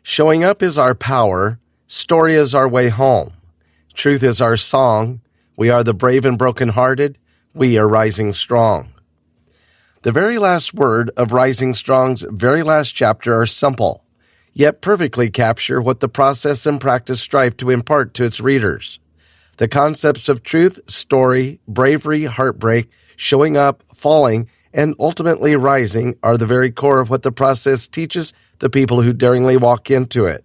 Showing up is our power. Story is our way home. Truth is our song. We are the brave and brokenhearted. We are rising strong. The very last word of Rising Strong's very last chapter are simple, yet perfectly capture what the process and practice strive to impart to its readers. The concepts of truth, story, bravery, heartbreak, showing up, falling, and ultimately rising are the very core of what the process teaches the people who daringly walk into it.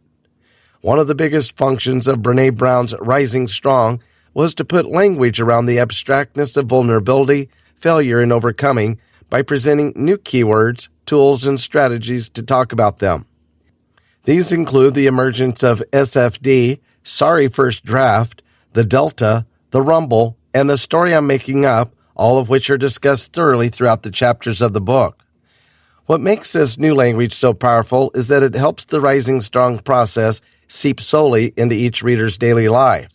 One of the biggest functions of Brené Brown's Rising Strong was to put language around the abstractness of vulnerability, failure, and overcoming by presenting new keywords, tools, and strategies to talk about them. These include the emergence of SFD, sorry first draft, the Delta, the Rumble, and the story I'm making up, all of which are discussed thoroughly throughout the chapters of the book. What makes this new language so powerful is that it helps the Rising Strong process seep solely into each reader's daily life.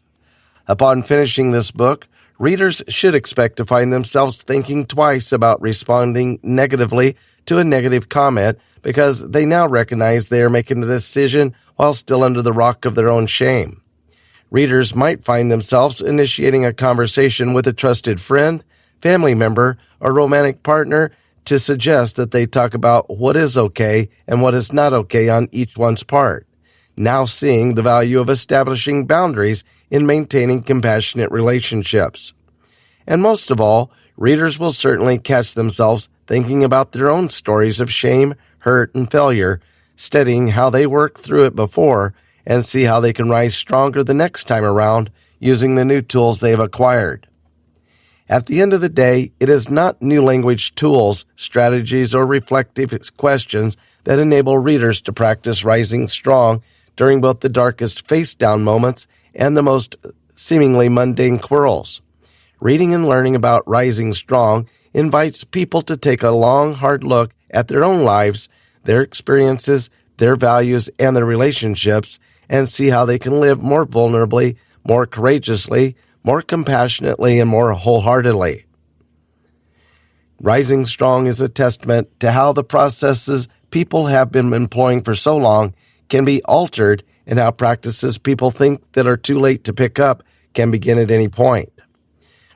Upon finishing this book, readers should expect to find themselves thinking twice about responding negatively to a negative comment because they now recognize they are making a decision while still under the rock of their own shame. Readers might find themselves initiating a conversation with a trusted friend, family member, or romantic partner to suggest that they talk about what is okay and what is not okay on each one's part, now seeing the value of establishing boundaries in maintaining compassionate relationships. And most of all, readers will certainly catch themselves thinking about their own stories of shame, hurt, and failure, studying how they worked through it before, and see how they can rise stronger the next time around using the new tools they've acquired. At the end of the day, it is not new language tools, strategies, or reflective questions that enable readers to practice rising strong during both the darkest face-down moments and the most seemingly mundane quarrels. Reading and learning about rising strong invites people to take a long, hard look at their own lives, their experiences, their values, and their relationships, and see how they can live more vulnerably, more courageously, more compassionately, and more wholeheartedly. Rising Strong is a testament to how the processes people have been employing for so long can be altered and how practices people think that are too late to pick up can begin at any point.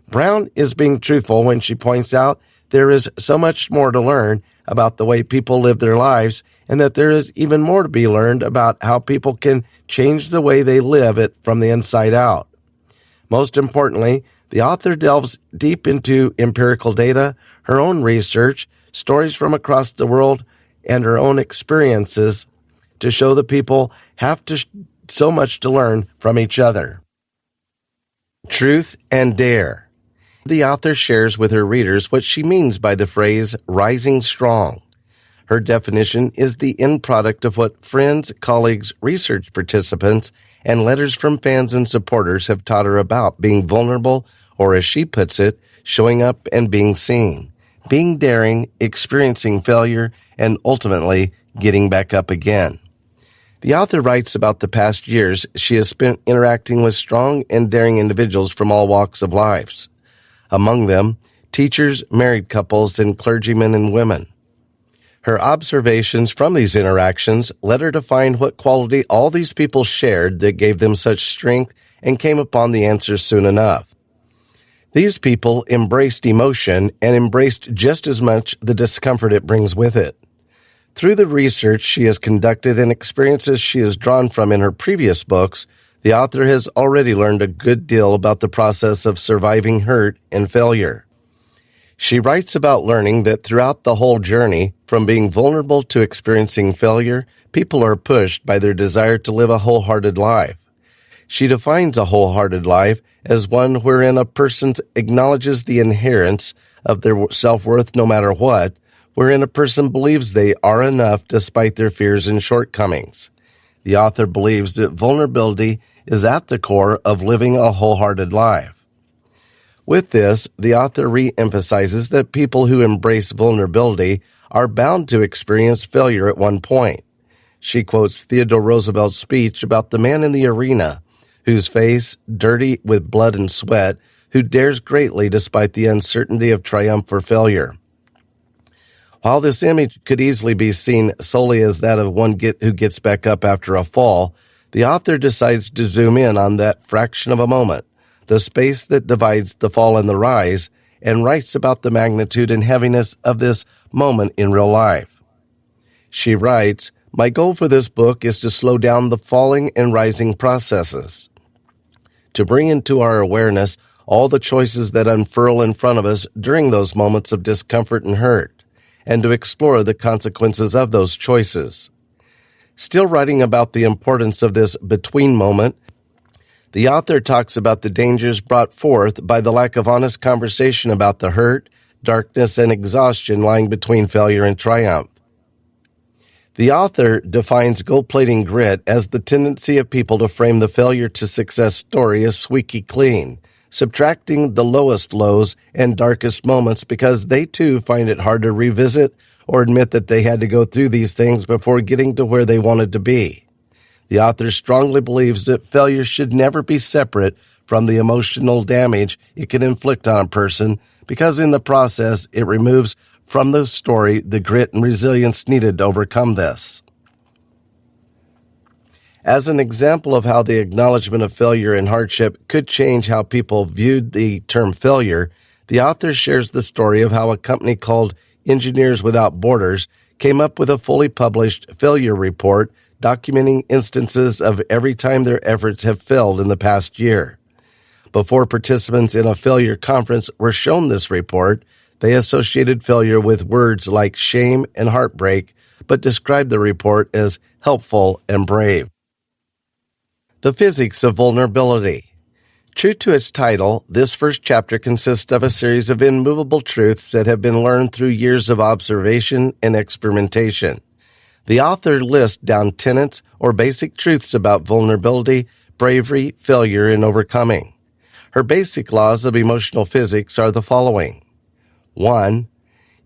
Brown is being truthful when she points out there is so much more to learn about the way people live their lives and that there is even more to be learned about how people can change the way they live it from the inside out. Most importantly, the author delves deep into empirical data, her own research, stories from across the world, and her own experiences to show that people have so much to learn from each other. Truth and dare. The author shares with her readers what she means by the phrase rising strong. Her definition is the end product of what friends, colleagues, research participants, and letters from fans and supporters have taught her about being vulnerable, or as she puts it, showing up and being seen, being daring, experiencing failure, and ultimately getting back up again. The author writes about the past years she has spent interacting with strong and daring individuals from all walks of lives. Among them, teachers, married couples, and clergymen and women. Her observations from these interactions led her to find what quality all these people shared that gave them such strength and came upon the answers soon enough. These people embraced emotion and embraced just as much the discomfort it brings with it. Through the research she has conducted and experiences she has drawn from in her previous books, the author has already learned a good deal about the process of surviving hurt and failure. She writes about learning that throughout the whole journey, from being vulnerable to experiencing failure, people are pushed by their desire to live a wholehearted life. She defines a wholehearted life as one wherein a person acknowledges the inherence of their self-worth no matter what, wherein a person believes they are enough despite their fears and shortcomings. The author believes that vulnerability is at the core of living a wholehearted life. With this, the author re-emphasizes that people who embrace vulnerability are bound to experience failure at one point. She quotes Theodore Roosevelt's speech about the man in the arena, whose face, dirty with blood and sweat, who dares greatly despite the uncertainty of triumph or failure. While this image could easily be seen solely as that of one who gets back up after a fall, the author decides to zoom in on that fraction of a moment, the space that divides the fall and the rise, and writes about the magnitude and heaviness of this moment in real life. She writes, "My goal for this book is to slow down the falling and rising processes, to bring into our awareness all the choices that unfurl in front of us during those moments of discomfort and hurt, and to explore the consequences of those choices." Still writing about the importance of this between moment, the author talks about the dangers brought forth by the lack of honest conversation about the hurt, darkness, and exhaustion lying between failure and triumph. The author defines gold-plating grit as the tendency of people to frame the failure to success story as squeaky clean, subtracting the lowest lows and darkest moments because they too find it hard to revisit or admit that they had to go through these things before getting to where they wanted to be. The author strongly believes that failure should never be separate from the emotional damage it can inflict on a person because in the process it removes from the story the grit and resilience needed to overcome this. As an example of how the acknowledgement of failure and hardship could change how people viewed the term failure, the author shares the story of how a company called Engineers Without Borders came up with a fully published failure report documenting instances of every time their efforts have failed in the past year. Before participants in a failure conference were shown this report, they associated failure with words like shame and heartbreak, but described the report as helpful and brave. The physics of vulnerability. True to its title, this first chapter consists of a series of immovable truths that have been learned through years of observation and experimentation. The author lists down tenets or basic truths about vulnerability, bravery, failure, and overcoming. Her basic laws of emotional physics are the following. 1.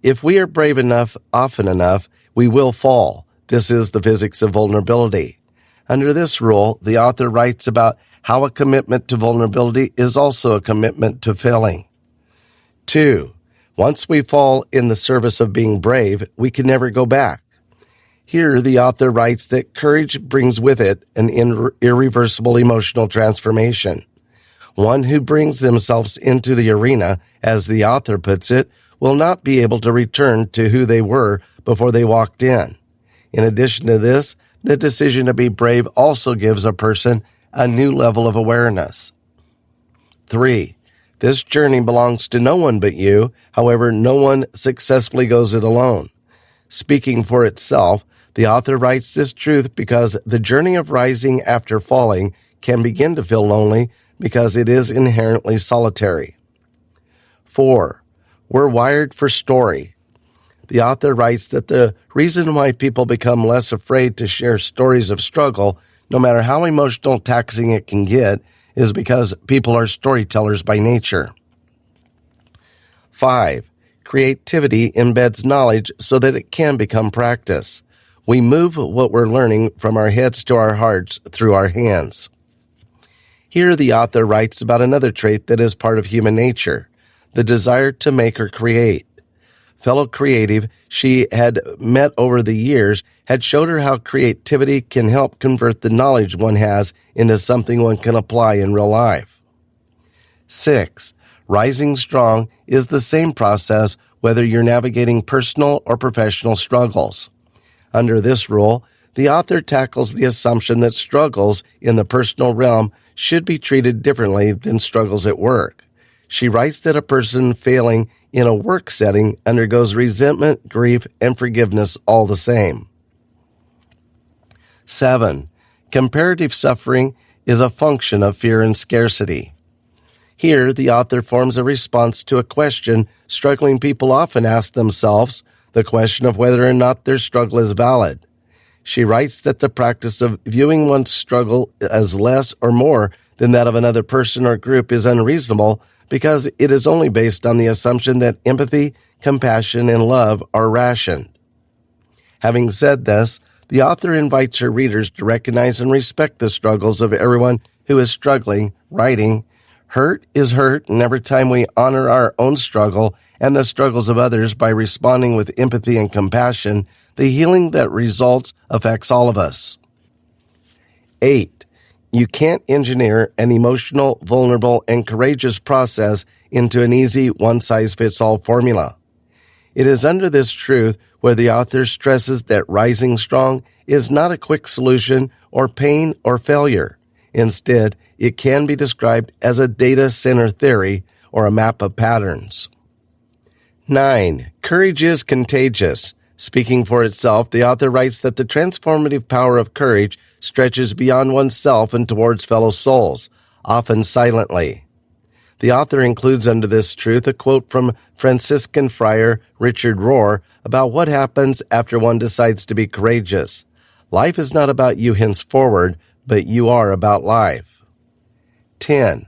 If we are brave enough often enough, we will fall. This is the physics of vulnerability. Under this rule, the author writes about how a commitment to vulnerability is also a commitment to failing. 2. Once we fall in the service of being brave, we can never go back. Here, the author writes that courage brings with it an irreversible emotional transformation. One who brings themselves into the arena, as the author puts it, will not be able to return to who they were before they walked in. In addition to this, the decision to be brave also gives a person a new level of awareness. 3. This journey belongs to no one but you. However, no one successfully goes it alone. Speaking for itself, the author writes this truth because the journey of rising after falling can begin to feel lonely because it is inherently solitary. 4. We're wired for story. The author writes that the reason why people become less afraid to share stories of struggle, no matter how emotional taxing it can get, is because people are storytellers by nature. 5. Creativity embeds knowledge so that it can become practice. We move what we're learning from our heads to our hearts through our hands. Here the author writes about another trait that is part of human nature, the desire to make or create. Fellow creative she had met over the years had showed her how creativity can help convert the knowledge one has into something one can apply in real life. 6. Rising strong is the same process whether you're navigating personal or professional struggles. Under this rule, the author tackles the assumption that struggles in the personal realm should be treated differently than struggles at work. She writes that a person failing in a work setting undergoes resentment, grief, and forgiveness all the same. 7. Comparative suffering is a function of fear and scarcity. Here, the author forms a response to a question struggling people often ask themselves, the question of whether or not their struggle is valid. She writes that the practice of viewing one's struggle as less or more than that of another person or group is unreasonable because it is only based on the assumption that empathy, compassion, and love are rationed. Having said this, the author invites her readers to recognize and respect the struggles of everyone who is struggling, writing, "Hurt is hurt, and every time we honor our own struggle and the struggles of others by responding with empathy and compassion, the healing that results affects all of us. 8. You can't engineer an emotional, vulnerable, and courageous process into an easy one-size-fits-all formula. It is under this truth where the author stresses that rising strong is not a quick solution or pain or failure. Instead, it can be described as a data center theory or a map of patterns. 9. Courage is contagious. Speaking for itself, the author writes that the transformative power of courage stretches beyond oneself and towards fellow souls, often silently. The author includes under this truth a quote from Franciscan friar Richard Rohr about what happens after one decides to be courageous. Life is not about you henceforward, but you are about life. 10.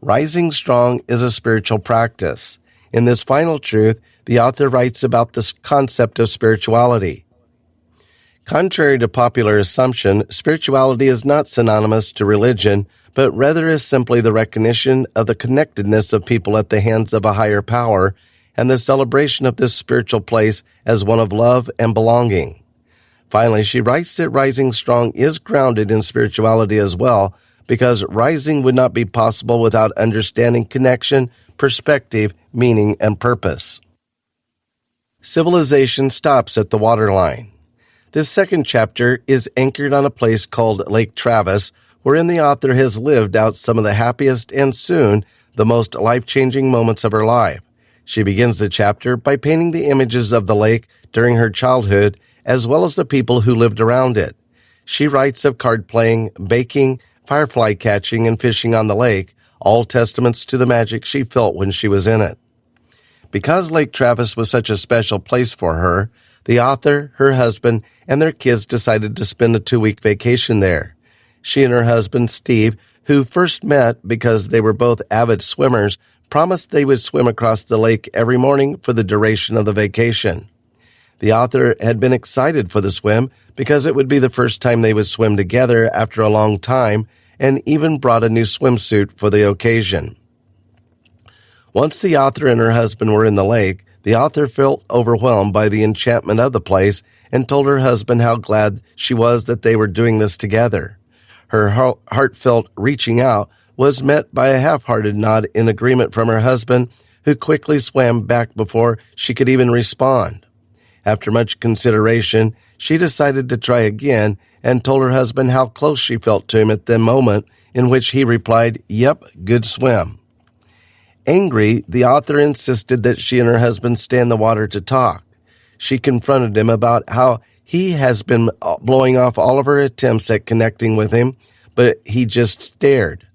Rising strong is a spiritual practice. In this final truth, the author writes about the concept of spirituality. Contrary to popular assumption, spirituality is not synonymous to religion, but rather is simply the recognition of the connectedness of people at the hands of a higher power and the celebration of this spiritual place as one of love and belonging. Finally, she writes that rising strong is grounded in spirituality as well, because rising would not be possible without understanding connection, perspective, meaning, and purpose. Civilization stops at the waterline. This second chapter is anchored on a place called Lake Travis, wherein the author has lived out some of the happiest and soon the most life-changing moments of her life. She begins the chapter by painting the images of the lake during her childhood, as well as the people who lived around it. She writes of card playing, baking, firefly catching, and fishing on the lake, all testaments to the magic she felt when she was in it. Because Lake Travis was such a special place for her, the author, her husband, and their kids decided to spend a 2-week vacation there. She and her husband, Steve, who first met because they were both avid swimmers, promised they would swim across the lake every morning for the duration of the vacation. The author had been excited for the swim because it would be the first time they would swim together after a long time, and even brought a new swimsuit for the occasion. Once the author and her husband were in the lake, the author felt overwhelmed by the enchantment of the place and told her husband how glad she was that they were doing this together. Her heartfelt reaching out was met by a half-hearted nod in agreement from her husband, who quickly swam back before she could even respond. After much consideration, she decided to try again and told her husband how close she felt to him at the moment, in which he replied, "Yep, good swim." Angry, the author insisted that she and her husband stay in the water to talk. She confronted him about how he has been blowing off all of her attempts at connecting with him, but he just stared.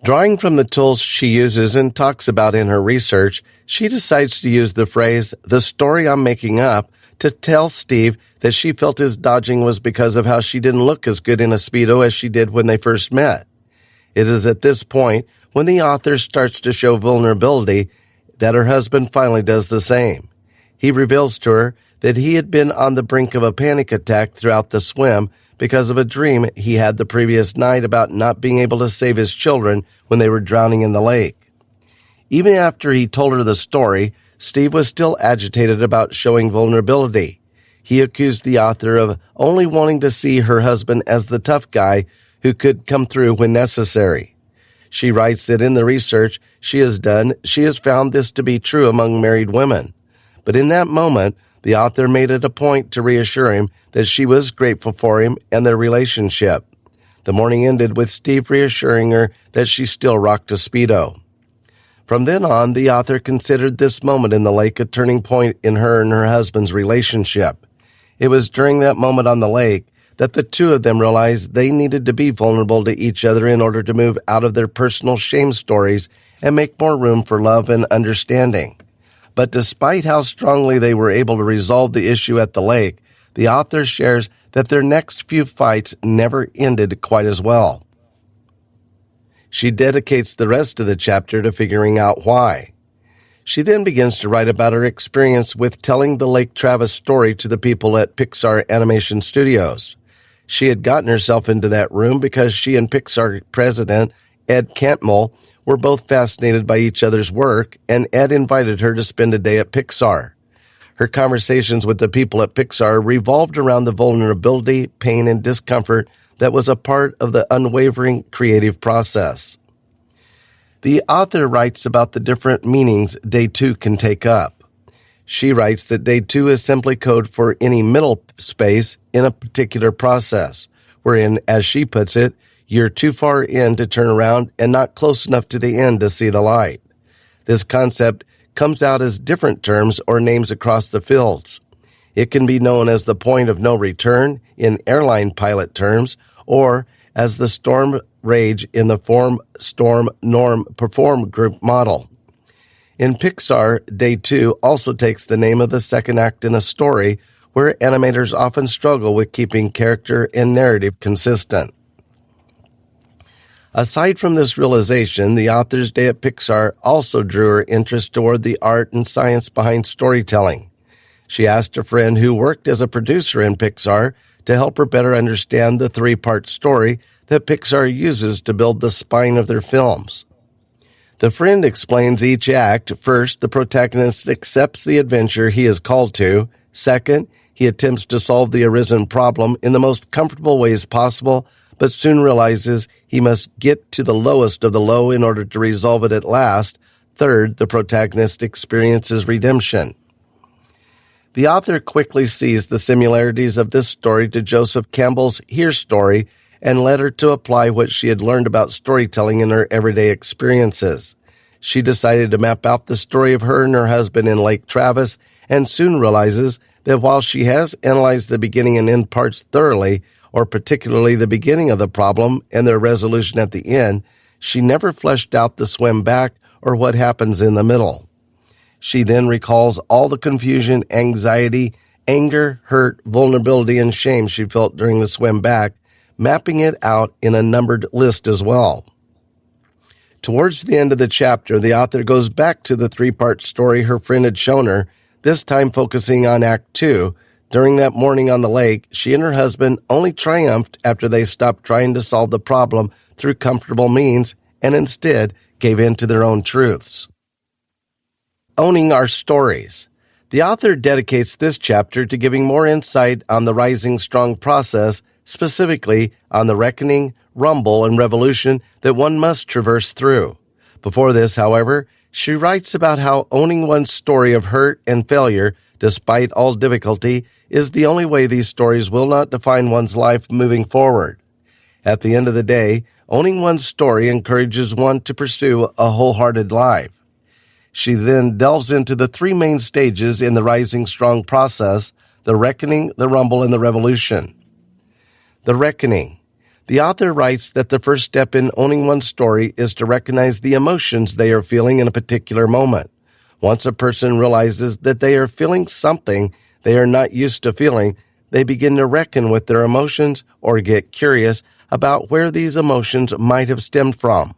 Drawing from the tools she uses and talks about in her research, she decides to use the phrase, "the story I'm making up," to tell Steve that she felt his dodging was because of how she didn't look as good in a Speedo as she did when they first met. It is at this point, when the author starts to show vulnerability, that her husband finally does the same. He reveals to her that he had been on the brink of a panic attack throughout the swim because of a dream he had the previous night about not being able to save his children when they were drowning in the lake. Even after he told her the story, Steve was still agitated about showing vulnerability. He accused the author of only wanting to see her husband as the tough guy who could come through when necessary. She writes that in the research she has done, she has found this to be true among married women. But in that moment, the author made it a point to reassure him that she was grateful for him and their relationship. The morning ended with Steve reassuring her that she still rocked a Speedo. From then on, the author considered this moment in the lake a turning point in her and her husband's relationship. It was during that moment on the lake that the two of them realized they needed to be vulnerable to each other in order to move out of their personal shame stories and make more room for love and understanding. But despite how strongly they were able to resolve the issue at the lake, the author shares that their next few fights never ended quite as well. She dedicates the rest of the chapter to figuring out why. She then begins to write about her experience with telling the Lake Travis story to the people at Pixar Animation Studios. She had gotten herself into that room because she and Pixar president Ed Cantmull were both fascinated by each other's work, and Ed invited her to spend a day at Pixar. Her conversations with the people at Pixar revolved around the vulnerability, pain, and discomfort that was a part of the unwavering creative process. The author writes about the different meanings day 2 can take up. She writes that day 2 is simply code for any middle space in a particular process, wherein, as she puts it, you're too far in to turn around and not close enough to the end to see the light. This concept comes out as different terms or names across the fields. It can be known as the point of no return in airline pilot terms, or as the storm rage in the form, storm, norm, perform group model. In Pixar, day 2 also takes the name of the second act in a story where animators often struggle with keeping character and narrative consistent. Aside from this realization, the author's day at Pixar also drew her interest toward the art and science behind storytelling. She asked a friend who worked as a producer in Pixar to help her better understand the 3-part story that Pixar uses to build the spine of their films. The friend explains each act. First, the protagonist accepts the adventure he is called to. Second, he attempts to solve the arisen problem in the most comfortable ways possible, but soon realizes he must get to the lowest of the low in order to resolve it at last. Third, the protagonist experiences redemption. The author quickly sees the similarities of this story to Joseph Campbell's Here Story and led her to apply what she had learned about storytelling in her everyday experiences. She decided to map out the story of her and her husband in Lake Travis and soon realizes that while she has analyzed the beginning and end parts thoroughly, or particularly the beginning of the problem and their resolution at the end, she never fleshed out the swim back or what happens in the middle. She then recalls all the confusion, anxiety, anger, hurt, vulnerability, and shame she felt during the swim back, mapping it out in a numbered list as well. Towards the end of the chapter, the author goes back to the 3-part story her friend had shown her, this time focusing on Act 2. During that morning on the lake, she and her husband only triumphed after they stopped trying to solve the problem through comfortable means and instead gave in to their own truths. Owning our stories. The author dedicates this chapter to giving more insight on the rising strong process, specifically on the reckoning, rumble, and revolution that one must traverse through. Before this, however, she writes about how owning one's story of hurt and failure, despite all difficulty, is the only way these stories will not define one's life moving forward. At the end of the day, owning one's story encourages one to pursue a wholehearted life. She then delves into the 3 main stages in the rising strong process: the reckoning, the rumble, and the revolution. The reckoning. The author writes that the first step in owning one's story is to recognize the emotions they are feeling in a particular moment. Once a person realizes that they are feeling something they are not used to feeling, they begin to reckon with their emotions or get curious about where these emotions might have stemmed from.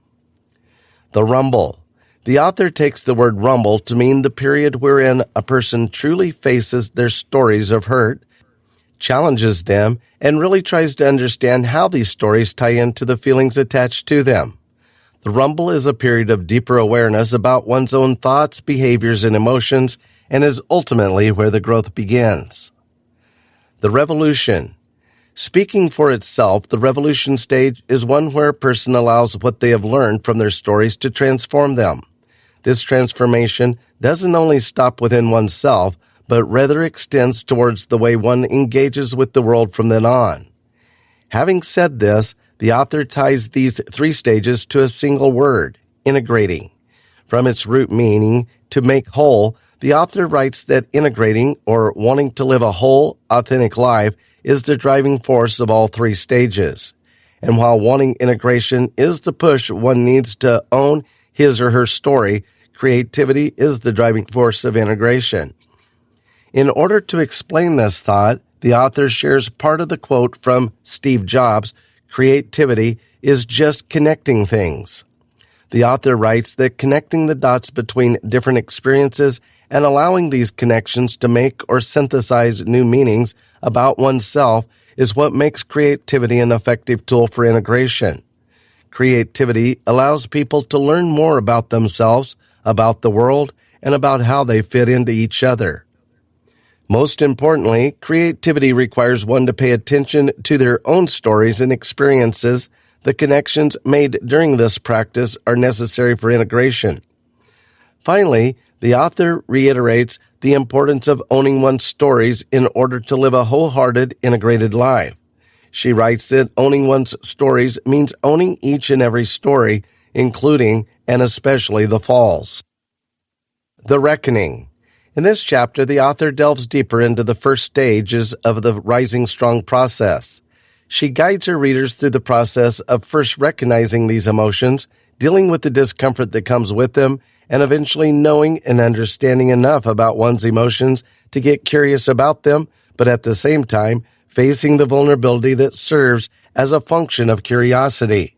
The rumble. The author takes the word rumble to mean the period wherein a person truly faces their stories of hurt, challenges them, and really tries to understand how these stories tie into the feelings attached to them. The rumble is a period of deeper awareness about one's own thoughts, behaviors, and emotions, and is ultimately where the growth begins. The revolution. Speaking for itself, the revolution stage is one where a person allows what they have learned from their stories to transform them. This transformation doesn't only stop within oneself, but rather extends towards the way one engages with the world from then on. Having said this, the author ties these 3 stages to a single word: integrating. From its root meaning, to make whole, the author writes that integrating, or wanting to live a whole, authentic life, is the driving force of all 3 stages. And while wanting integration is the push one needs to own his or her story, creativity is the driving force of integration. In order to explain this thought, the author shares part of the quote from Steve Jobs: "Creativity is just connecting things." The author writes that connecting the dots between different experiences and allowing these connections to make or synthesize new meanings about oneself is what makes creativity an effective tool for integration. Creativity allows people to learn more about themselves, about the world, and about how they fit into each other. Most importantly, creativity requires one to pay attention to their own stories and experiences. The connections made during this practice are necessary for integration. Finally, the author reiterates the importance of owning one's stories in order to live a wholehearted, integrated life. She writes that owning one's stories means owning each and every story, including and especially the falls. The Reckoning. In this chapter, the author delves deeper into the first stages of the Rising Strong process. She guides her readers through the process of first recognizing these emotions, dealing with the discomfort that comes with them, and eventually knowing and understanding enough about one's emotions to get curious about them, but at the same time, facing the vulnerability that serves as a function of curiosity.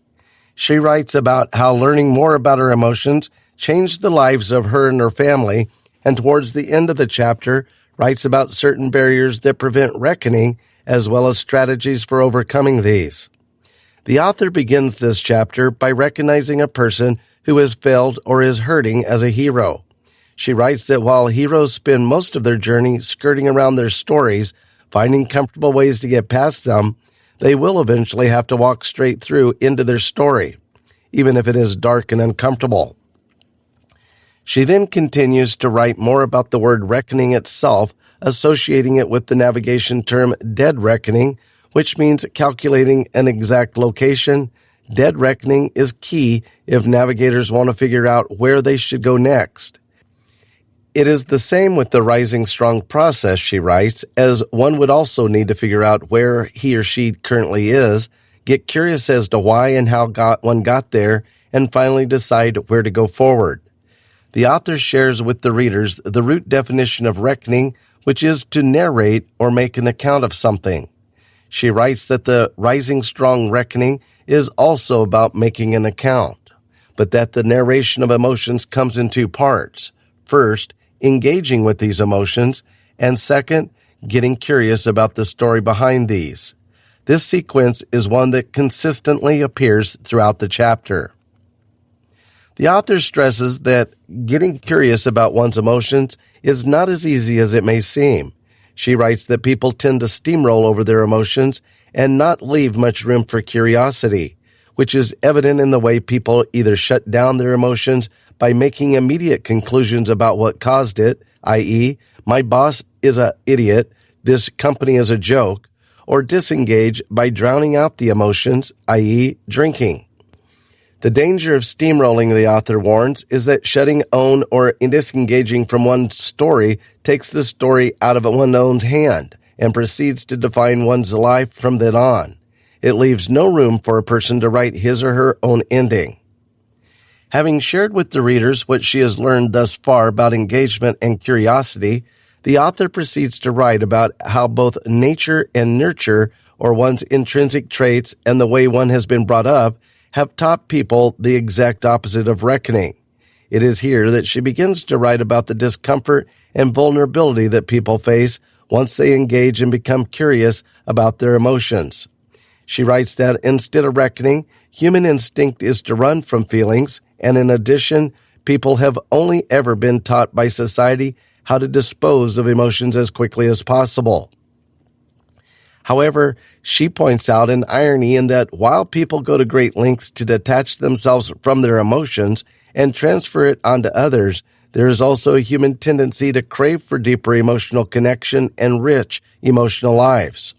She writes about how learning more about her emotions changed the lives of her and her family, and towards the end of the chapter, writes about certain barriers that prevent reckoning, as well as strategies for overcoming these. The author begins this chapter by recognizing a person who has failed or is hurting as a hero. She writes that while heroes spend most of their journey skirting around their stories, finding comfortable ways to get past them, they will eventually have to walk straight through into their story, even if it is dark and uncomfortable. She then continues to write more about the word reckoning itself, associating it with the navigation term dead reckoning, which means calculating an exact location. Dead reckoning is key if navigators want to figure out where they should go next. It is the same with the Rising Strong process, she writes, as one would also need to figure out where he or she currently is, get curious as to why and how one got there, and finally decide where to go forward. The author shares with the readers the root definition of reckoning, which is to narrate or make an account of something. She writes that the Rising Strong reckoning is also about making an account, but that the narration of emotions comes in two parts. First, engaging with these emotions, and second, getting curious about the story behind these. This sequence is one that consistently appears throughout the chapter. The author stresses that getting curious about one's emotions is not as easy as it may seem. She writes that people tend to steamroll over their emotions and not leave much room for curiosity, which is evident in the way people either shut down their emotions by making immediate conclusions about what caused it, i.e., my boss is an idiot, this company is a joke, or disengage by drowning out the emotions, i.e., drinking. The danger of steamrolling, the author warns, is that shutting own or disengaging from one's story takes the story out of one's own hand and proceeds to define one's life from then on. It leaves no room for a person to write his or her own ending. Having shared with the readers what she has learned thus far about engagement and curiosity, the author proceeds to write about how both nature and nurture, or one's intrinsic traits and the way one has been brought up, have taught people the exact opposite of reckoning. It is here that she begins to write about the discomfort and vulnerability that people face once they engage and become curious about their emotions. She writes that instead of reckoning, human instinct is to run from feelings, and in addition, people have only ever been taught by society how to dispose of emotions as quickly as possible. However, she points out an irony in that while people go to great lengths to detach themselves from their emotions and transfer it onto others, there is also a human tendency to crave for deeper emotional connection and rich emotional lives.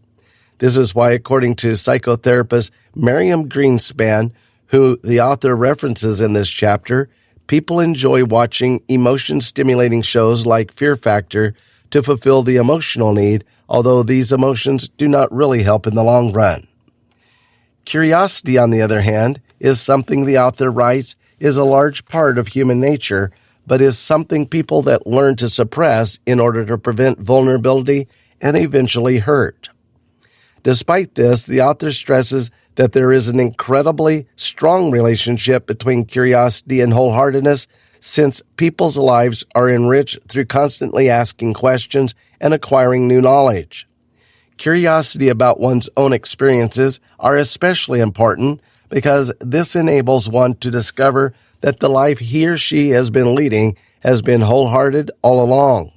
This is why, according to psychotherapist Miriam Greenspan, who the author references in this chapter, people enjoy watching emotion-stimulating shows like Fear Factor to fulfill the emotional need, although these emotions do not really help in the long run. Curiosity, on the other hand, is something the author writes is a large part of human nature, but is something people that learn to suppress in order to prevent vulnerability and eventually hurt. Despite this, the author stresses that there is an incredibly strong relationship between curiosity and wholeheartedness, since people's lives are enriched through constantly asking questions and acquiring new knowledge. Curiosity about one's own experiences are especially important, because this enables one to discover that the life he or she has been leading has been wholehearted all along.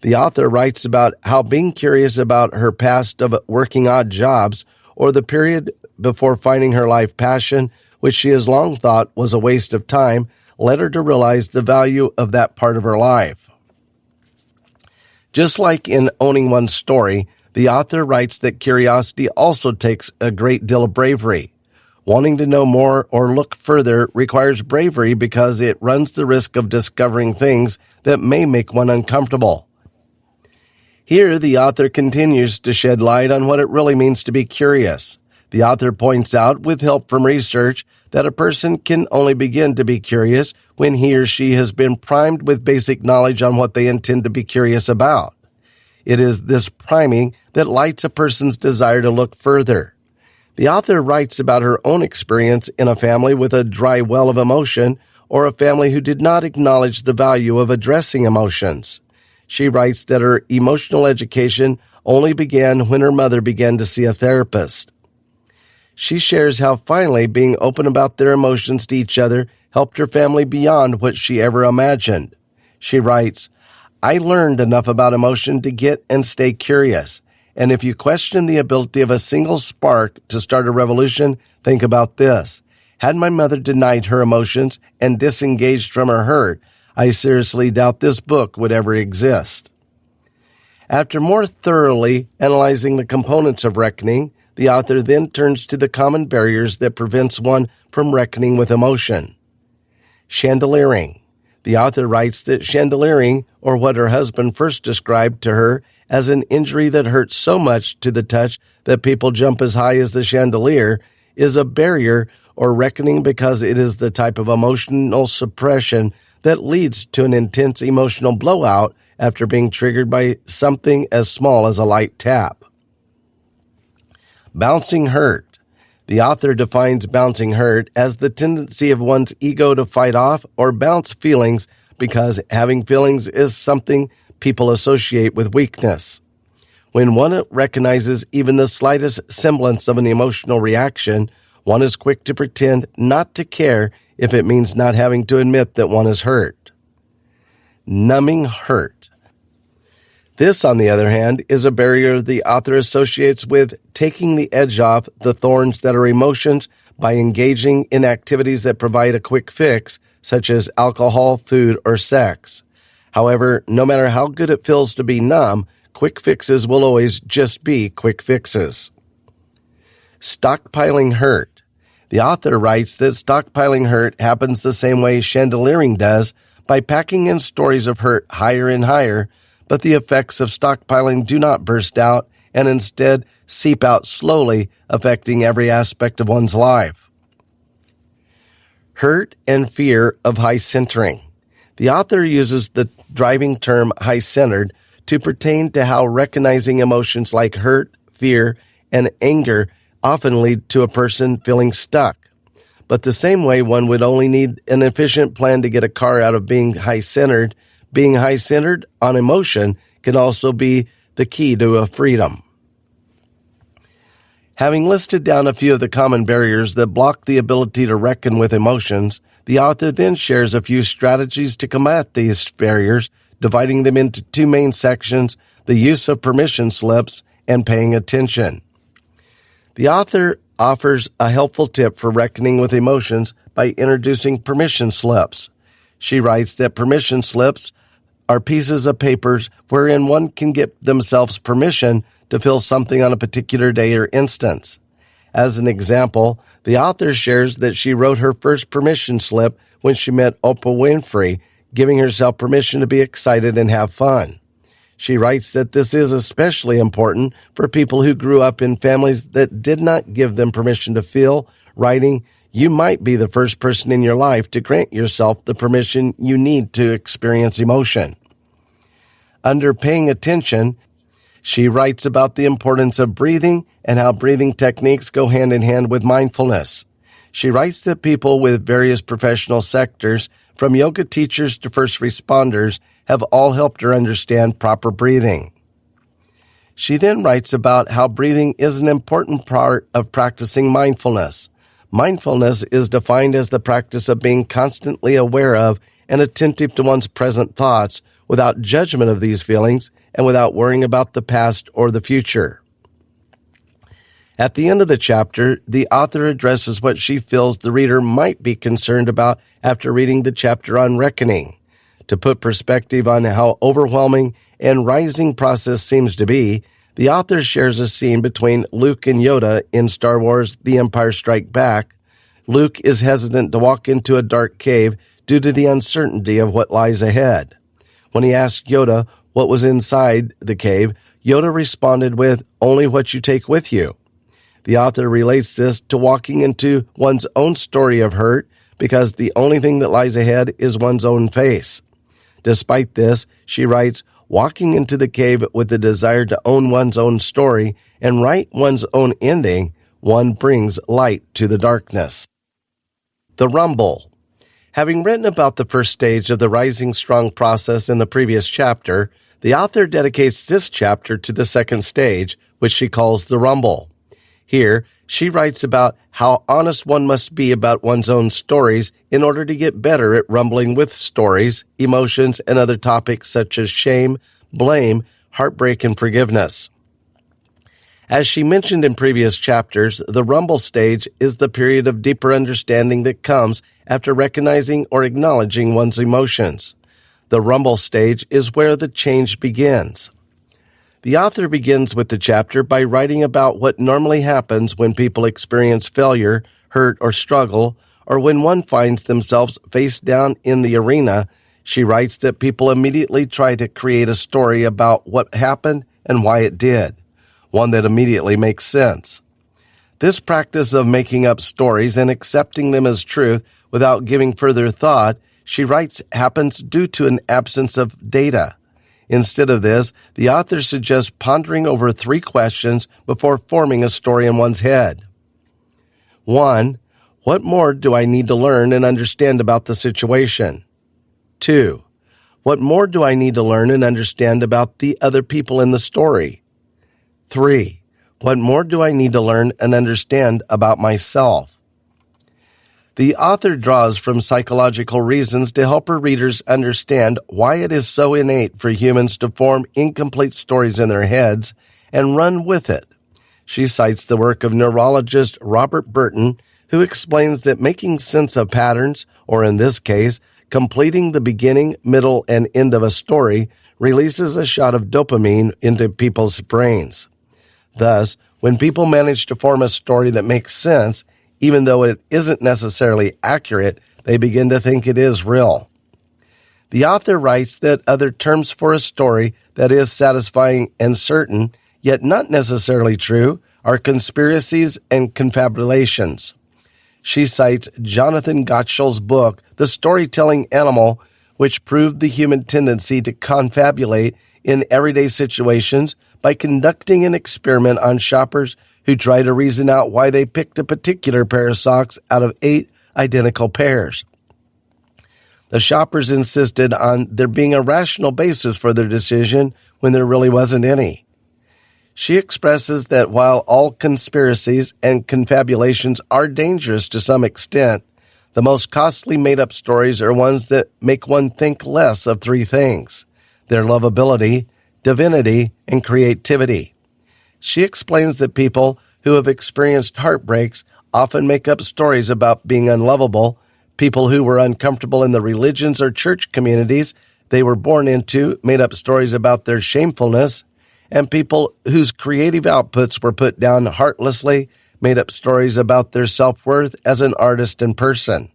The author writes about how being curious about her past of working odd jobs or the period before finding her life passion, which she has long thought was a waste of time, led her to realize the value of that part of her life. Just like in owning one's story, the author writes that curiosity also takes a great deal of bravery. Wanting to know more or look further requires bravery because it runs the risk of discovering things that may make one uncomfortable. Here, the author continues to shed light on what it really means to be curious. The author points out, with help from research, that a person can only begin to be curious when he or she has been primed with basic knowledge on what they intend to be curious about. It is this priming that lights a person's desire to look further. The author writes about her own experience in a family with a dry well of emotion, or a family who did not acknowledge the value of addressing emotions. She writes that her emotional education only began when her mother began to see a therapist. She shares how finally being open about their emotions to each other helped her family beyond what she ever imagined. She writes, "I learned enough about emotion to get and stay curious. And if you question the ability of a single spark to start a revolution, think about this. Had my mother denied her emotions and disengaged from her hurt, I seriously doubt this book would ever exist." After more thoroughly analyzing the components of reckoning, the author then turns to the common barriers that prevents one from reckoning with emotion. Chandeliering. The author writes that chandeliering, or what her husband first described to her as an injury that hurts so much to the touch that people jump as high as the chandelier, is a barrier or reckoning because it is the type of emotional suppression that leads to an intense emotional blowout after being triggered by something as small as a light tap. Bouncing hurt. The author defines bouncing hurt as the tendency of one's ego to fight off or bounce feelings because having feelings is something people associate with weakness. When one recognizes even the slightest semblance of an emotional reaction, one is quick to pretend not to care if it means not having to admit that one is hurt. Numbing hurt. This, on the other hand, is a barrier the author associates with taking the edge off the thorns that are emotions by engaging in activities that provide a quick fix, such as alcohol, food, or sex. However, no matter how good it feels to be numb, quick fixes will always just be quick fixes. Stockpiling hurt. The author writes that stockpiling hurt happens the same way chandeliering does, by packing in stories of hurt higher and higher, but the effects of stockpiling do not burst out and instead seep out slowly, affecting every aspect of one's life. Hurt and fear of high centering. The author uses the driving term high-centered to pertain to how recognizing emotions like hurt, fear, and anger often lead to a person feeling stuck. But the same way one would only need an efficient plan to get a car out of being high-centered on emotion can also be the key to a freedom. Having listed down a few of the common barriers that block the ability to reckon with emotions, the author then shares a few strategies to combat these barriers, dividing them into two main sections: the use of permission slips and paying attention. The author offers a helpful tip for reckoning with emotions by introducing permission slips. She writes that permission slips are pieces of papers wherein one can get themselves permission to feel something on a particular day or instance. As an example, the author shares that she wrote her first permission slip when she met Oprah Winfrey, giving herself permission to be excited and have fun. She writes that this is especially important for people who grew up in families that did not give them permission to feel, writing, "You might be the first person in your life to grant yourself the permission you need to experience emotion." Under paying attention, she writes about the importance of breathing and how breathing techniques go hand in hand with mindfulness. She writes that people with various professional sectors, from yoga teachers to first responders, have all helped her understand proper breathing. She then writes about how breathing is an important part of practicing mindfulness. Mindfulness is defined as the practice of being constantly aware of and attentive to one's present thoughts without judgment of these feelings and without worrying about the past or the future. At the end of the chapter, the author addresses what she feels the reader might be concerned about after reading the chapter on reckoning. To put perspective on how overwhelming and rising process seems to be, the author shares a scene between Luke and Yoda in Star Wars The Empire Strikes Back. Luke is hesitant to walk into a dark cave due to the uncertainty of what lies ahead. When he asked Yoda what was inside the cave, Yoda responded with, "Only what you take with you." The author relates this to walking into one's own story of hurt because the only thing that lies ahead is one's own face. Despite this, she writes, walking into the cave with the desire to own one's own story and write one's own ending, one brings light to the darkness. The rumble. Having written about the first stage of the rising strong process in the previous chapter, the author dedicates this chapter to the second stage, which she calls the rumble. Here, she writes about how honest one must be about one's own stories in order to get better at rumbling with stories, emotions, and other topics such as shame, blame, heartbreak, and forgiveness. As she mentioned in previous chapters, the rumble stage is the period of deeper understanding that comes after recognizing or acknowledging one's emotions. The rumble stage is where the change begins. The author begins with the chapter by writing about what normally happens when people experience failure, hurt, or struggle, or when one finds themselves face down in the arena. She writes that people immediately try to create a story about what happened and why it did, one that immediately makes sense. This practice of making up stories and accepting them as truth without giving further thought, she writes, happens due to an absence of data. Instead of this, the author suggests pondering over 3 questions before forming a story in one's head. 1. What more do I need to learn and understand about the situation? 2. What more do I need to learn and understand about the other people in the story? 3. What more do I need to learn and understand about myself? The author draws from psychological reasons to help her readers understand why it is so innate for humans to form incomplete stories in their heads and run with it. She cites the work of neurologist Robert Burton, who explains that making sense of patterns, or in this case, completing the beginning, middle, and end of a story, releases a shot of dopamine into people's brains. Thus, when people manage to form a story that makes sense, even though it isn't necessarily accurate, they begin to think it is real. The author writes that other terms for a story that is satisfying and certain, yet not necessarily true, are conspiracies and confabulations. She cites Jonathan Gottschall's book, The Storytelling Animal, which proved the human tendency to confabulate in everyday situations by conducting an experiment on shoppers who try to reason out why they picked a particular pair of socks out of 8 identical pairs. The shoppers insisted on there being a rational basis for their decision when there really wasn't any. She expresses that while all conspiracies and confabulations are dangerous to some extent, the most costly made-up stories are ones that make one think less of 3 things: their lovability, divinity, and creativity. She explains that people who have experienced heartbreaks often make up stories about being unlovable. People who were uncomfortable in the religions or church communities they were born into made up stories about their shamefulness, and people whose creative outputs were put down heartlessly made up stories about their self-worth as an artist and person.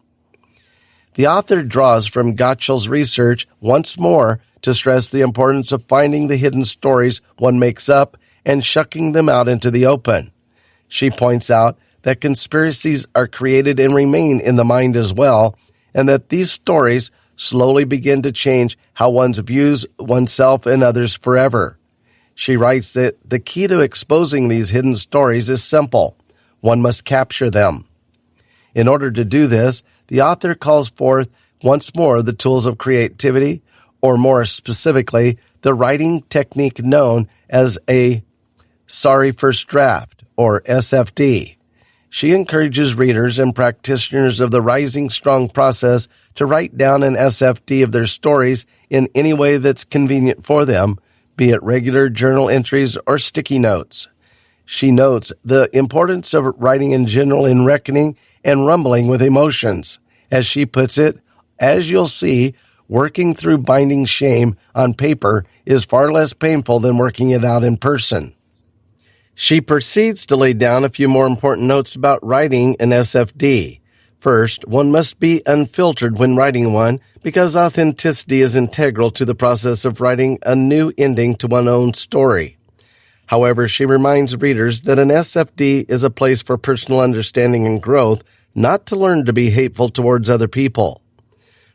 The author draws from Gottschall's research once more to stress the importance of finding the hidden stories one makes up and shucking them out into the open. She points out that conspiracies are created and remain in the mind as well, and that these stories slowly begin to change how one views oneself and others forever. She writes that the key to exposing these hidden stories is simple. One must capture them. In order to do this, the author calls forth once more the tools of creativity, or more specifically, the writing technique known as a sorry first draft, or SFD. She encourages readers and practitioners of the Rising Strong process to write down an SFD of their stories in any way that's convenient for them, be it regular journal entries or sticky notes. She notes the importance of writing in general in reckoning and rumbling with emotions. As she puts it, as you'll see, working through binding shame on paper is far less painful than working it out in person. She proceeds to lay down a few more important notes about writing an SFD. First, one must be unfiltered when writing one because authenticity is integral to the process of writing a new ending to one's own story. However, she reminds readers that an SFD is a place for personal understanding and growth, not to learn to be hateful towards other people.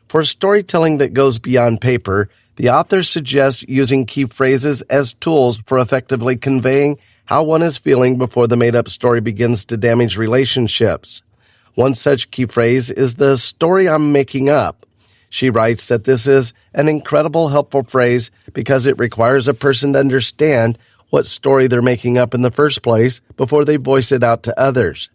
For storytelling that goes beyond paper, the author suggests using key phrases as tools for effectively conveying how one is feeling before the made-up story begins to damage relationships. One such key phrase is the story I'm making up. She writes that this is an incredible helpful phrase because it requires a person to understand what story they're making up in the first place before they voice it out to others.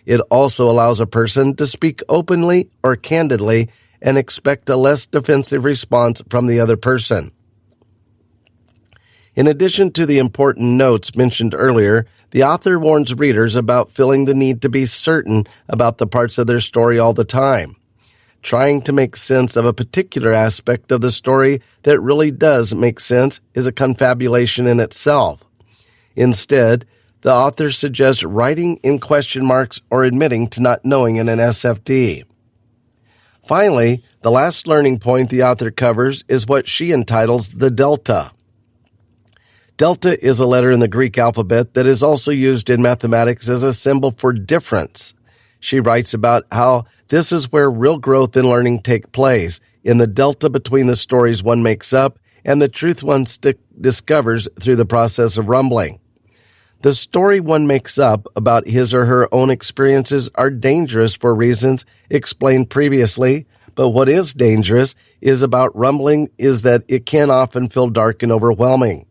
It also allows a person to speak openly or candidly and expect a less defensive response from the other person. In addition to the important notes mentioned earlier, the author warns readers about feeling the need to be certain about the parts of their story all the time. Trying to make sense of a particular aspect of the story that really does make sense is a confabulation in itself. Instead, the author suggests writing in question marks or admitting to not knowing in an SFD. Finally, the last learning point the author covers is what she entitles the delta. Delta is a letter in the Greek alphabet that is also used in mathematics as a symbol for difference. She writes about how this is where real growth and learning take place, in the delta between the stories one makes up and the truth one discovers through the process of rumbling. The story one makes up about his or her own experiences are dangerous for reasons explained previously, but what is dangerous is about rumbling is that it can often feel dark and overwhelming.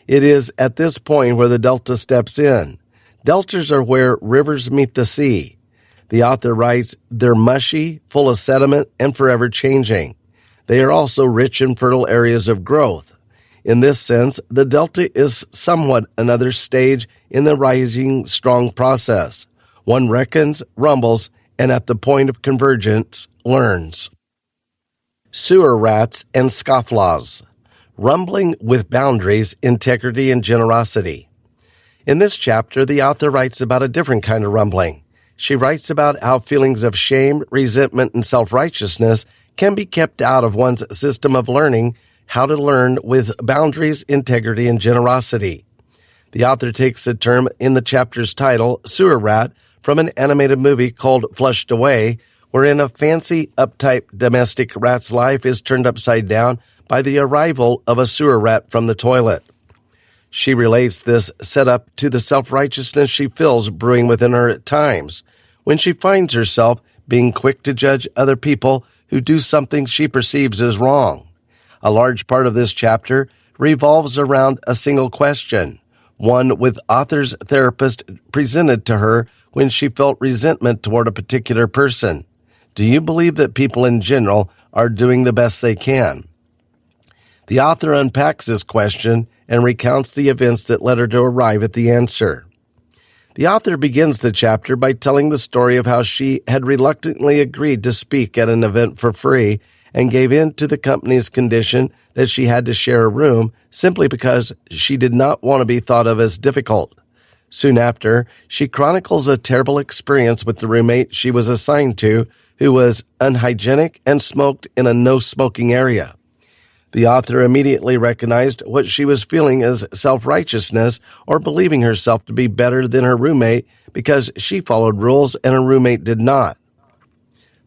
It is at this point where the delta steps in. Deltas are where rivers meet the sea. The author writes, they're mushy, full of sediment, and forever changing. They are also rich and fertile areas of growth. In this sense, the delta is somewhat another stage in the rising strong process. One reckons, rumbles, and at the point of convergence, learns. Sewer rats and scofflaws. Rumbling with boundaries, integrity, and generosity. In this chapter, the author writes about a different kind of rumbling. She writes about how feelings of shame, resentment, and self-righteousness can be kept out of one's system of learning how to learn with boundaries, integrity, and generosity. The author takes the term in the chapter's title, sewer rat, from an animated movie called Flushed Away, wherein a fancy, uptight domestic rat's life is turned upside down by the arrival of a sewer rat from the toilet. She relates this setup to the self-righteousness she feels brewing within her at times, when she finds herself being quick to judge other people who do something she perceives as wrong. A large part of this chapter revolves around a single question, one with author's therapist presented to her when she felt resentment toward a particular person. Do you believe that people in general are doing the best they can? The author unpacks this question and recounts the events that led her to arrive at the answer. The author begins the chapter by telling the story of how she had reluctantly agreed to speak at an event for free and gave in to the company's condition that she had to share a room simply because she did not want to be thought of as difficult. Soon after, she chronicles a terrible experience with the roommate she was assigned to, who was unhygienic and smoked in a no-smoking area. The author immediately recognized what she was feeling as self-righteousness or believing herself to be better than her roommate because she followed rules and her roommate did not.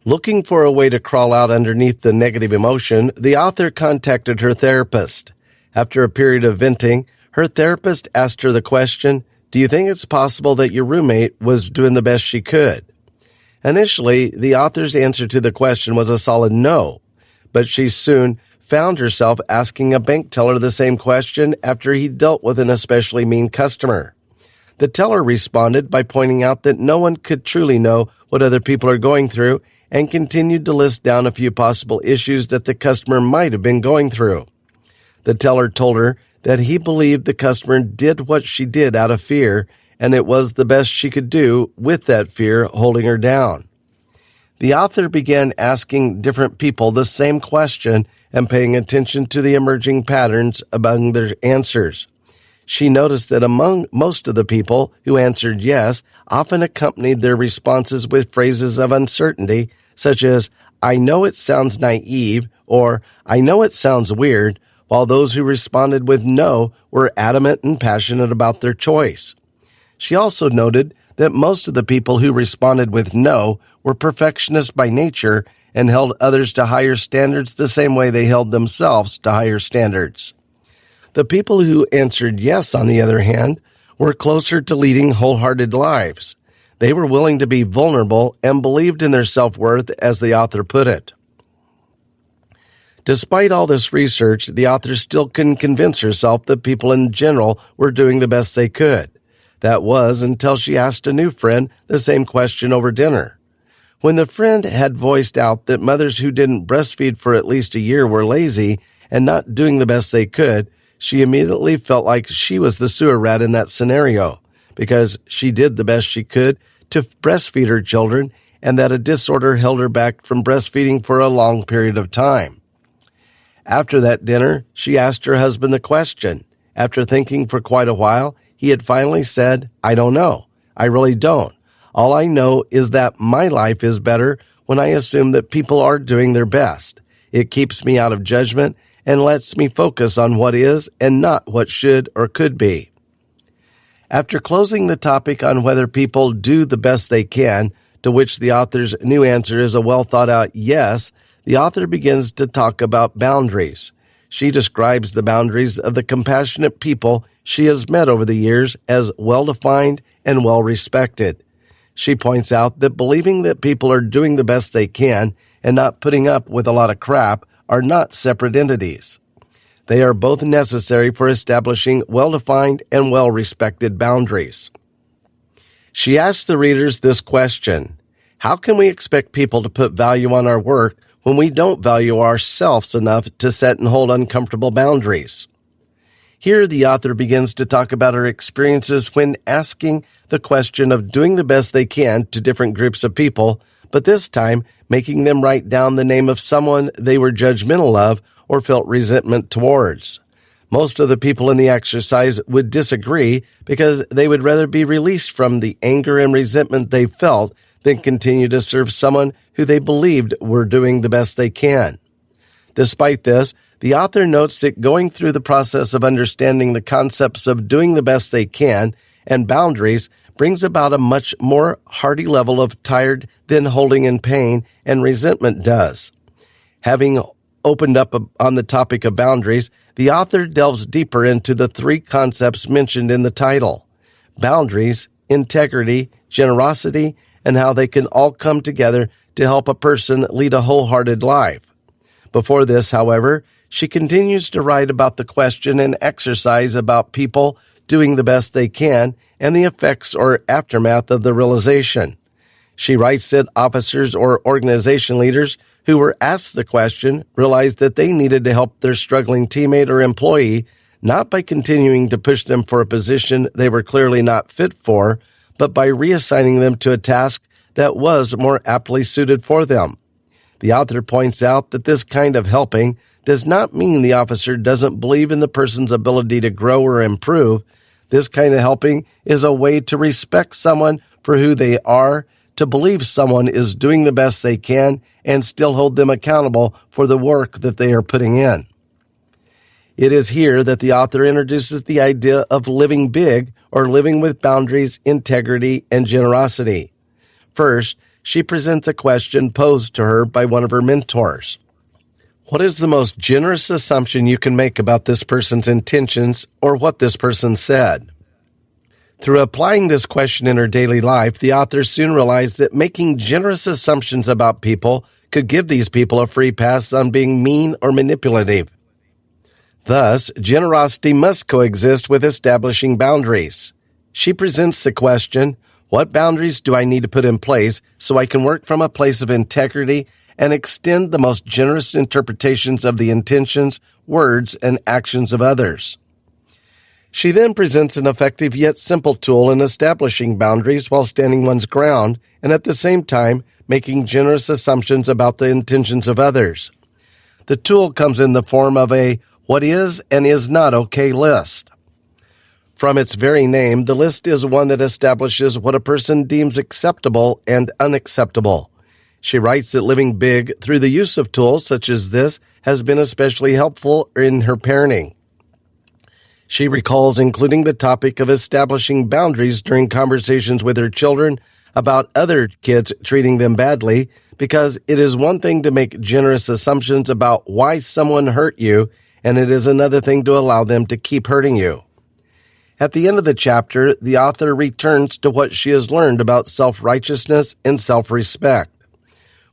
Looking for a way to crawl out underneath the negative emotion, the author contacted her therapist. After a period of venting, her therapist asked her the question, "Do you think it's possible that your roommate was doing the best she could?" Initially, the author's answer to the question was a solid no, but she soon found herself asking a bank teller the same question after he dealt with an especially mean customer. The teller responded by pointing out that no one could truly know what other people are going through and continued to list down a few possible issues that the customer might have been going through. The teller told her that he believed the customer did what she did out of fear, and it was the best she could do with that fear holding her down. The author began asking different people the same question and paying attention to the emerging patterns among their answers. She noticed that among most of the people who answered yes, often accompanied their responses with phrases of uncertainty, such as, "I know it sounds naive," or "I know it sounds weird," while those who responded with no were adamant and passionate about their choice. She also noted that most of the people who responded with no were perfectionists by nature and held others to higher standards the same way they held themselves to higher standards. The people who answered yes, on the other hand, were closer to leading wholehearted lives. They were willing to be vulnerable and believed in their self-worth, as the author put it. Despite all this research, the author still couldn't convince herself that people in general were doing the best they could. That was until she asked a new friend the same question over dinner. When the friend had voiced out that mothers who didn't breastfeed for at least a year were lazy and not doing the best they could, she immediately felt like she was the sewer rat in that scenario, because she did the best she could to breastfeed her children, and that a disorder held her back from breastfeeding for a long period of time. After that dinner, she asked her husband the question. After thinking for quite a while, he had finally said, "I don't know. I really don't. All I know is that my life is better when I assume that people are doing their best. It keeps me out of judgment and lets me focus on what is and not what should or could be." After closing the topic on whether people do the best they can, to which the author's new answer is a well-thought-out yes, the author begins to talk about boundaries. She describes the boundaries of the compassionate people she has met over the years as well-defined and well-respected. She points out that believing that people are doing the best they can and not putting up with a lot of crap are not separate entities. They are both necessary for establishing well-defined and well-respected boundaries. She asks the readers this question: how can we expect people to put value on our work when we don't value ourselves enough to set and hold uncomfortable boundaries? Here, the author begins to talk about her experiences when asking the question of doing the best they can to different groups of people, but this time making them write down the name of someone they were judgmental of or felt resentment towards. Most of the people in the exercise would disagree because they would rather be released from the anger and resentment they felt than continue to serve someone who they believed were doing the best they can. Despite this, the author notes that going through the process of understanding the concepts of doing the best they can and boundaries brings about a much more hearty level of tired than holding in pain and resentment does. Having opened up on the topic of boundaries, the author delves deeper into the three concepts mentioned in the title: boundaries, integrity, generosity, and how they can all come together to help a person lead a wholehearted life. Before this, however, she continues to write about the question and exercise about people doing the best they can and the effects or aftermath of the realization. She writes that officers or organization leaders who were asked the question realized that they needed to help their struggling teammate or employee, not by continuing to push them for a position they were clearly not fit for, but by reassigning them to a task that was more aptly suited for them. The author points out that this kind of helping does not mean the officer doesn't believe in the person's ability to grow or improve. This kind of helping is a way to respect someone for who they are, to believe someone is doing the best they can, and still hold them accountable for the work that they are putting in. It is here that the author introduces the idea of living big, or living with boundaries, integrity, and generosity. First, she presents a question posed to her by one of her mentors. What is the most generous assumption you can make about this person's intentions or what this person said? Through applying this question in her daily life, the author soon realized that making generous assumptions about people could give these people a free pass on being mean or manipulative. Thus, generosity must coexist with establishing boundaries. She presents the question, what boundaries do I need to put in place so I can work from a place of integrity and extend the most generous interpretations of the intentions, words, and actions of others? She then presents an effective yet simple tool in establishing boundaries while standing one's ground and at the same time making generous assumptions about the intentions of others. The tool comes in the form of a what is and is not okay list. From its very name, the list is one that establishes what a person deems acceptable and unacceptable. She writes that living big through the use of tools such as this has been especially helpful in her parenting. She recalls including the topic of establishing boundaries during conversations with her children about other kids treating them badly, because it is one thing to make generous assumptions about why someone hurt you, and it is another thing to allow them to keep hurting you. At the end of the chapter, the author returns to what she has learned about self-righteousness and self-respect.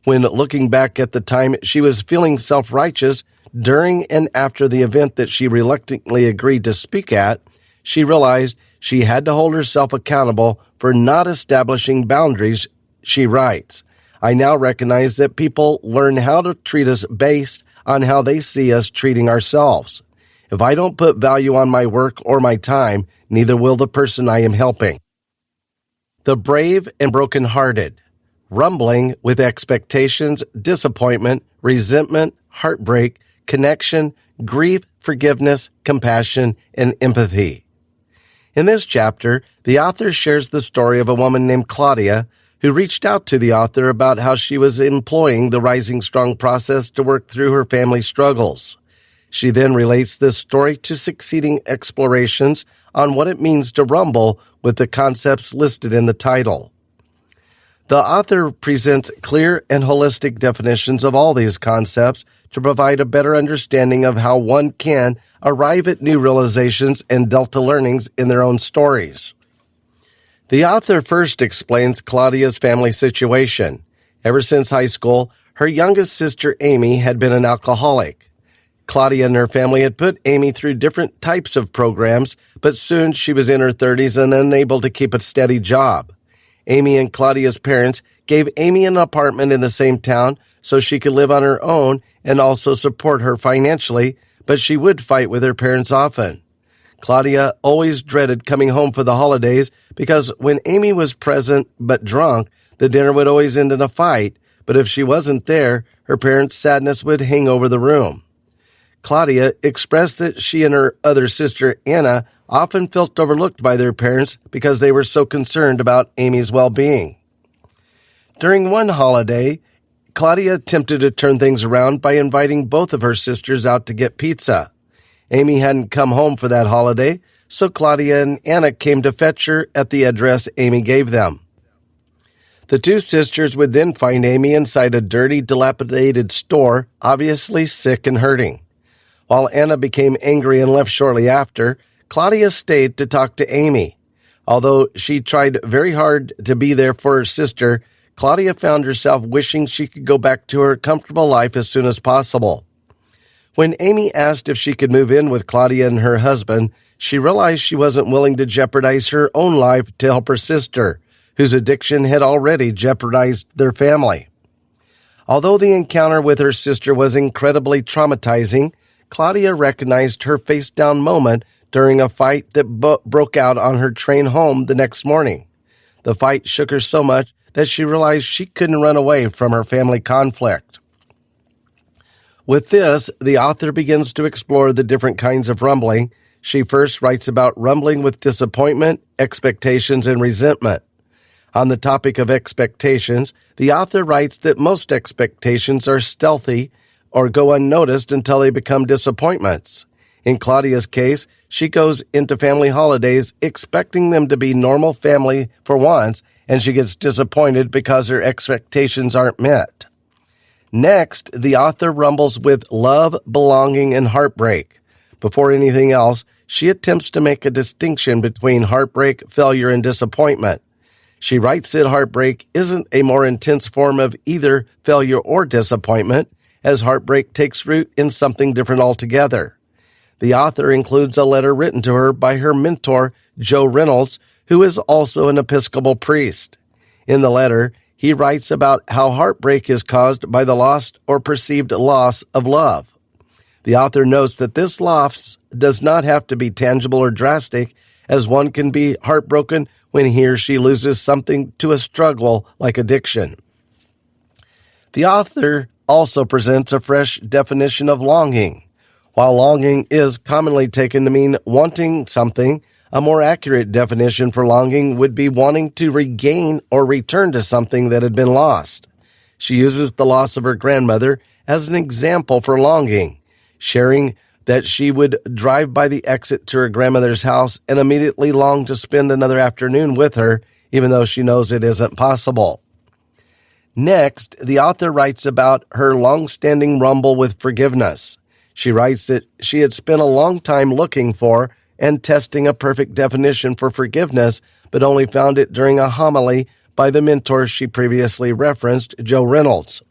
When looking back at the time she was feeling self-righteous during and after the event that she reluctantly agreed to speak at, she realized she had to hold herself accountable for not establishing boundaries. She writes, I now recognize that people learn how to treat us based on how they see us treating ourselves. If I don't put value on my work or my time, neither will the person I am helping. The brave and brokenhearted, rumbling with expectations, disappointment, resentment, heartbreak, connection, grief, forgiveness, compassion, and empathy. In this chapter, the author shares the story of a woman named Claudia who reached out to the author about how she was employing the Rising Strong process to work through her family struggles. She then relates this story to succeeding explorations on what it means to rumble with the concepts listed in the title. The author presents clear and holistic definitions of all these concepts to provide a better understanding of how one can arrive at new realizations and delta learnings in their own stories. The author first explains Claudia's family situation. Ever since high school, her youngest sister Amy had been an alcoholic. Claudia and her family had put Amy through different types of programs, but soon she was in her 30s and unable to keep a steady job. Amy and Claudia's parents gave Amy an apartment in the same town so she could live on her own and also support her financially, but she would fight with her parents often. Claudia always dreaded coming home for the holidays because when Amy was present but drunk, the dinner would always end in a fight, but if she wasn't there, her parents' sadness would hang over the room. Claudia expressed that she and her other sister, Anna, often felt overlooked by their parents because they were so concerned about Amy's well-being. During one holiday, Claudia attempted to turn things around by inviting both of her sisters out to get pizza. Amy hadn't come home for that holiday, so Claudia and Anna came to fetch her at the address Amy gave them. The two sisters would then find Amy inside a dirty, dilapidated store, obviously sick and hurting. While Anna became angry and left shortly after, Claudia stayed to talk to Amy. Although she tried very hard to be there for her sister, Claudia found herself wishing she could go back to her comfortable life as soon as possible. When Amy asked if she could move in with Claudia and her husband, she realized she wasn't willing to jeopardize her own life to help her sister, whose addiction had already jeopardized their family. Although the encounter with her sister was incredibly traumatizing, Claudia recognized her face-down moment during a fight that broke out on her train home the next morning. The fight shook her so much that she realized she couldn't run away from her family conflict. With this, the author begins to explore the different kinds of rumbling. She first writes about rumbling with disappointment, expectations, and resentment. On the topic of expectations, the author writes that most expectations are stealthy or go unnoticed until they become disappointments. In Claudia's case, she goes into family holidays expecting them to be normal family for once, and she gets disappointed because her expectations aren't met. Next, the author rumbles with love, belonging, and heartbreak. Before anything else, she attempts to make a distinction between heartbreak, failure, and disappointment. She writes that heartbreak isn't a more intense form of either failure or disappointment, as heartbreak takes root in something different altogether. The author includes a letter written to her by her mentor, Joe Reynolds, who is also an Episcopal priest. In the letter, he writes about how heartbreak is caused by the lost or perceived loss of love. The author notes that this loss does not have to be tangible or drastic, as one can be heartbroken when he or she loses something to a struggle like addiction. The author also presents a fresh definition of longing. While longing is commonly taken to mean wanting something, a more accurate definition for longing would be wanting to regain or return to something that had been lost. She uses the loss of her grandmother as an example for longing, sharing that she would drive by the exit to her grandmother's house and immediately long to spend another afternoon with her, even though she knows it isn't possible. Next, the author writes about her long-standing rumble with forgiveness. She writes that she had spent a long time looking for and testing a perfect definition for forgiveness, but only found it during a homily by the mentor she previously referenced, Joe Reynolds.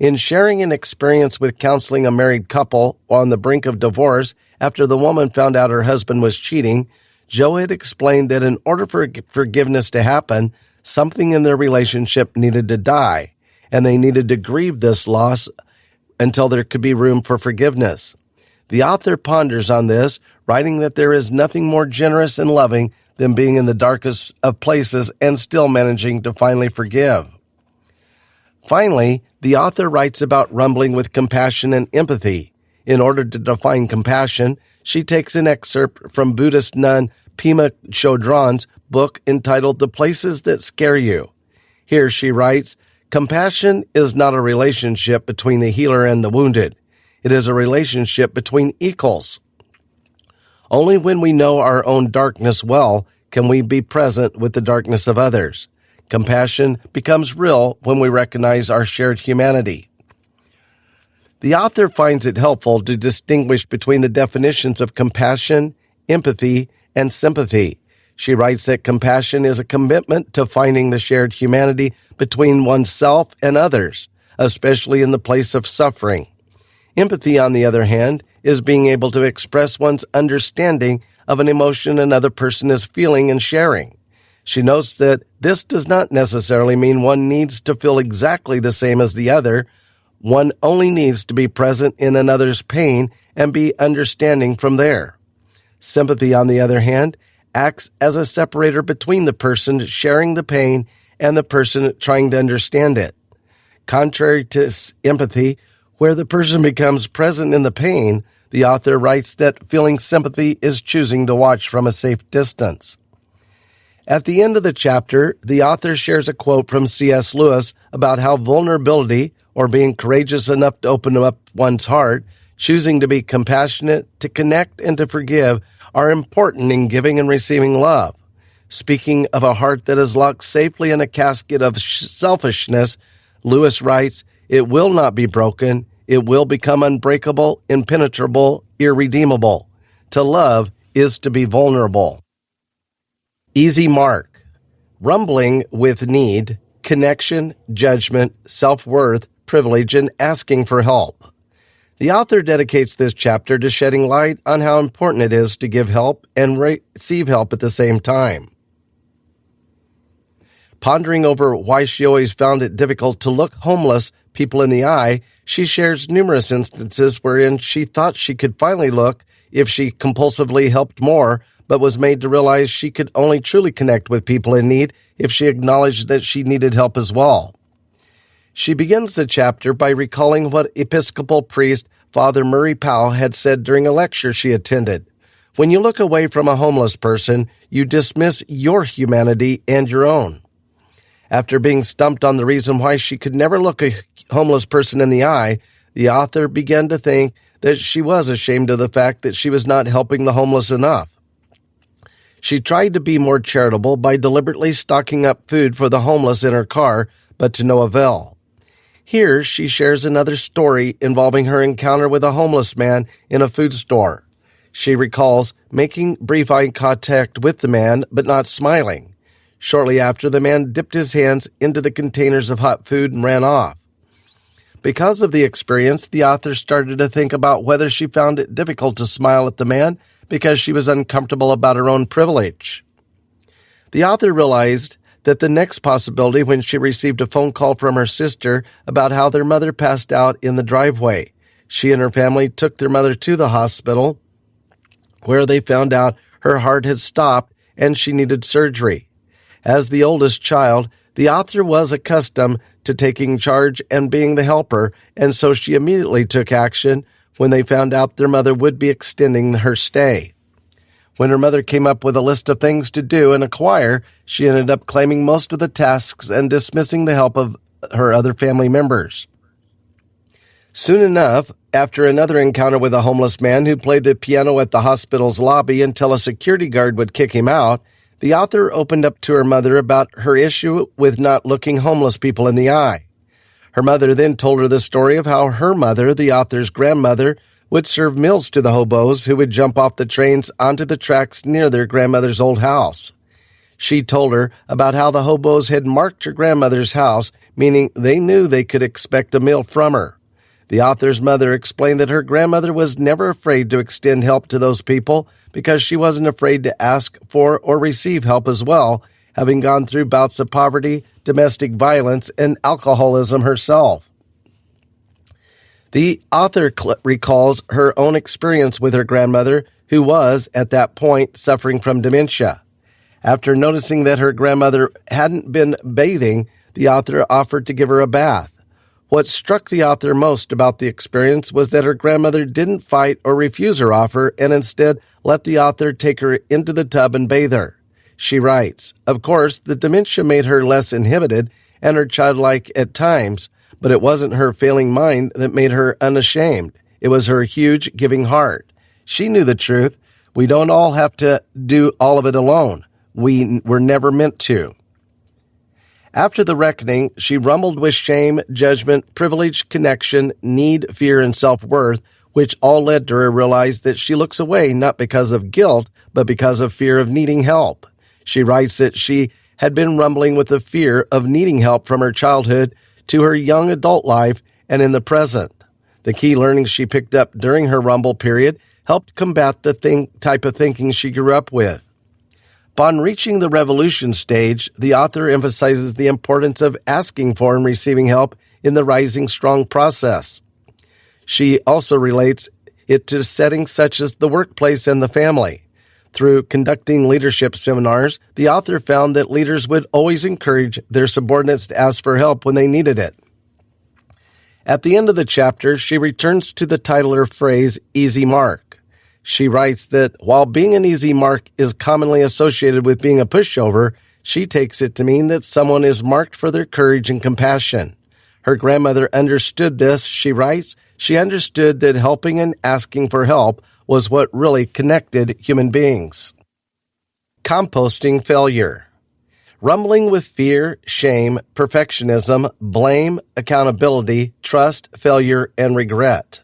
In sharing an experience with counseling a married couple on the brink of divorce after the woman found out her husband was cheating, Joe had explained that in order for forgiveness to happen, something in their relationship needed to die, and they needed to grieve this loss until there could be room for forgiveness. The author ponders on this, writing that there is nothing more generous and loving than being in the darkest of places and still managing to finally forgive. Finally, the author writes about rumbling with compassion and empathy. In order to define compassion, she takes an excerpt from Buddhist nun Pema Chodron's book entitled The Places That Scare You. Here she writes, "Compassion is not a relationship between the healer and the wounded. It is a relationship between equals. Only when we know our own darkness well can we be present with the darkness of others. Compassion becomes real when we recognize our shared humanity." The author finds it helpful to distinguish between the definitions of compassion, empathy, and sympathy. She writes that compassion is a commitment to finding the shared humanity between oneself and others, especially in the place of suffering. Empathy, on the other hand, is being able to express one's understanding of an emotion another person is feeling and sharing. She notes that this does not necessarily mean one needs to feel exactly the same as the other. One only needs to be present in another's pain and be understanding from there. Sympathy, on the other hand, acts as a separator between the person sharing the pain and the person trying to understand it. Contrary to empathy, where the person becomes present in the pain, the author writes that feeling sympathy is choosing to watch from a safe distance. At the end of the chapter, the author shares a quote from C.S. Lewis about how vulnerability, or being courageous enough to open up one's heart, choosing to be compassionate, to connect, and to forgive are important in giving and receiving love. Speaking of a heart that is locked safely in a casket of selfishness, Lewis writes, "It will not be broken. It will become unbreakable, impenetrable, irredeemable. To love is to be vulnerable." Easy mark. Rumbling with need, connection, judgment, self-worth, privilege, and asking for help. The author dedicates this chapter to shedding light on how important it is to give help and receive help at the same time. Pondering over why she always found it difficult to look homeless people in the eye, she shares numerous instances wherein she thought she could finally look if she compulsively helped more, but was made to realize she could only truly connect with people in need if she acknowledged that she needed help as well. She begins the chapter by recalling what Episcopal priest Father Murray Powell had said during a lecture she attended. "When you look away from a homeless person, you dismiss your humanity and your own." After being stumped on the reason why she could never look a homeless person in the eye, the author began to think that she was ashamed of the fact that she was not helping the homeless enough. She tried to be more charitable by deliberately stocking up food for the homeless in her car, but to no avail. Here, she shares another story involving her encounter with a homeless man in a food store. She recalls making brief eye contact with the man, but not smiling. Shortly after, the man dipped his hands into the containers of hot food and ran off. Because of the experience, the author started to think about whether she found it difficult to smile at the man because she was uncomfortable about her own privilege. The author realized that the next possibility when she received a phone call from her sister about how their mother passed out in the driveway. She and her family took their mother to the hospital, where they found out her heart had stopped and she needed surgery. As the oldest child, the author was accustomed to taking charge and being the helper, and so she immediately took action when they found out their mother would be extending her stay. When her mother came up with a list of things to do and acquire, she ended up claiming most of the tasks and dismissing the help of her other family members. Soon enough, after another encounter with a homeless man who played the piano at the hospital's lobby until a security guard would kick him out, the author opened up to her mother about her issue with not looking homeless people in the eye. Her mother then told her the story of how her mother, the author's grandmother, would serve meals to the hobos who would jump off the trains onto the tracks near their grandmother's old house. She told her about how the hobos had marked her grandmother's house, meaning they knew they could expect a meal from her. The author's mother explained that her grandmother was never afraid to extend help to those people because she wasn't afraid to ask for or receive help as well, having gone through bouts of poverty, domestic violence, and alcoholism herself. The author recalls her own experience with her grandmother, who was, at that point, suffering from dementia. After noticing that her grandmother hadn't been bathing, the author offered to give her a bath. What struck the author most about the experience was that her grandmother didn't fight or refuse her offer and instead let the author take her into the tub and bathe her. She writes, "Of course, the dementia made her less inhibited and her childlike at times, but it wasn't her failing mind that made her unashamed. It was her huge giving heart. She knew the truth. We don't all have to do all of it alone. We were never meant to." After the reckoning, she rumbled with shame, judgment, privilege, connection, need, fear, and self-worth, which all led to her realize that she looks away not because of guilt, but because of fear of needing help. She writes that she had been rumbling with the fear of needing help from her childhood to her young adult life and in the present. The key learnings she picked up during her rumble period helped combat the type of thinking she grew up with. Upon reaching the revolution stage, the author emphasizes the importance of asking for and receiving help in the rising strong process. She also relates it to settings such as the workplace and the family. Through conducting leadership seminars, the author found that leaders would always encourage their subordinates to ask for help when they needed it. At the end of the chapter, she returns to the title or phrase, easy mark. She writes that while being an easy mark is commonly associated with being a pushover, she takes it to mean that someone is marked for their courage and compassion. Her grandmother understood this, she writes. She understood that helping and asking for help was what really connected human beings. Composting failure. Rumbling with fear, shame, perfectionism, blame, accountability, trust, failure, and regret.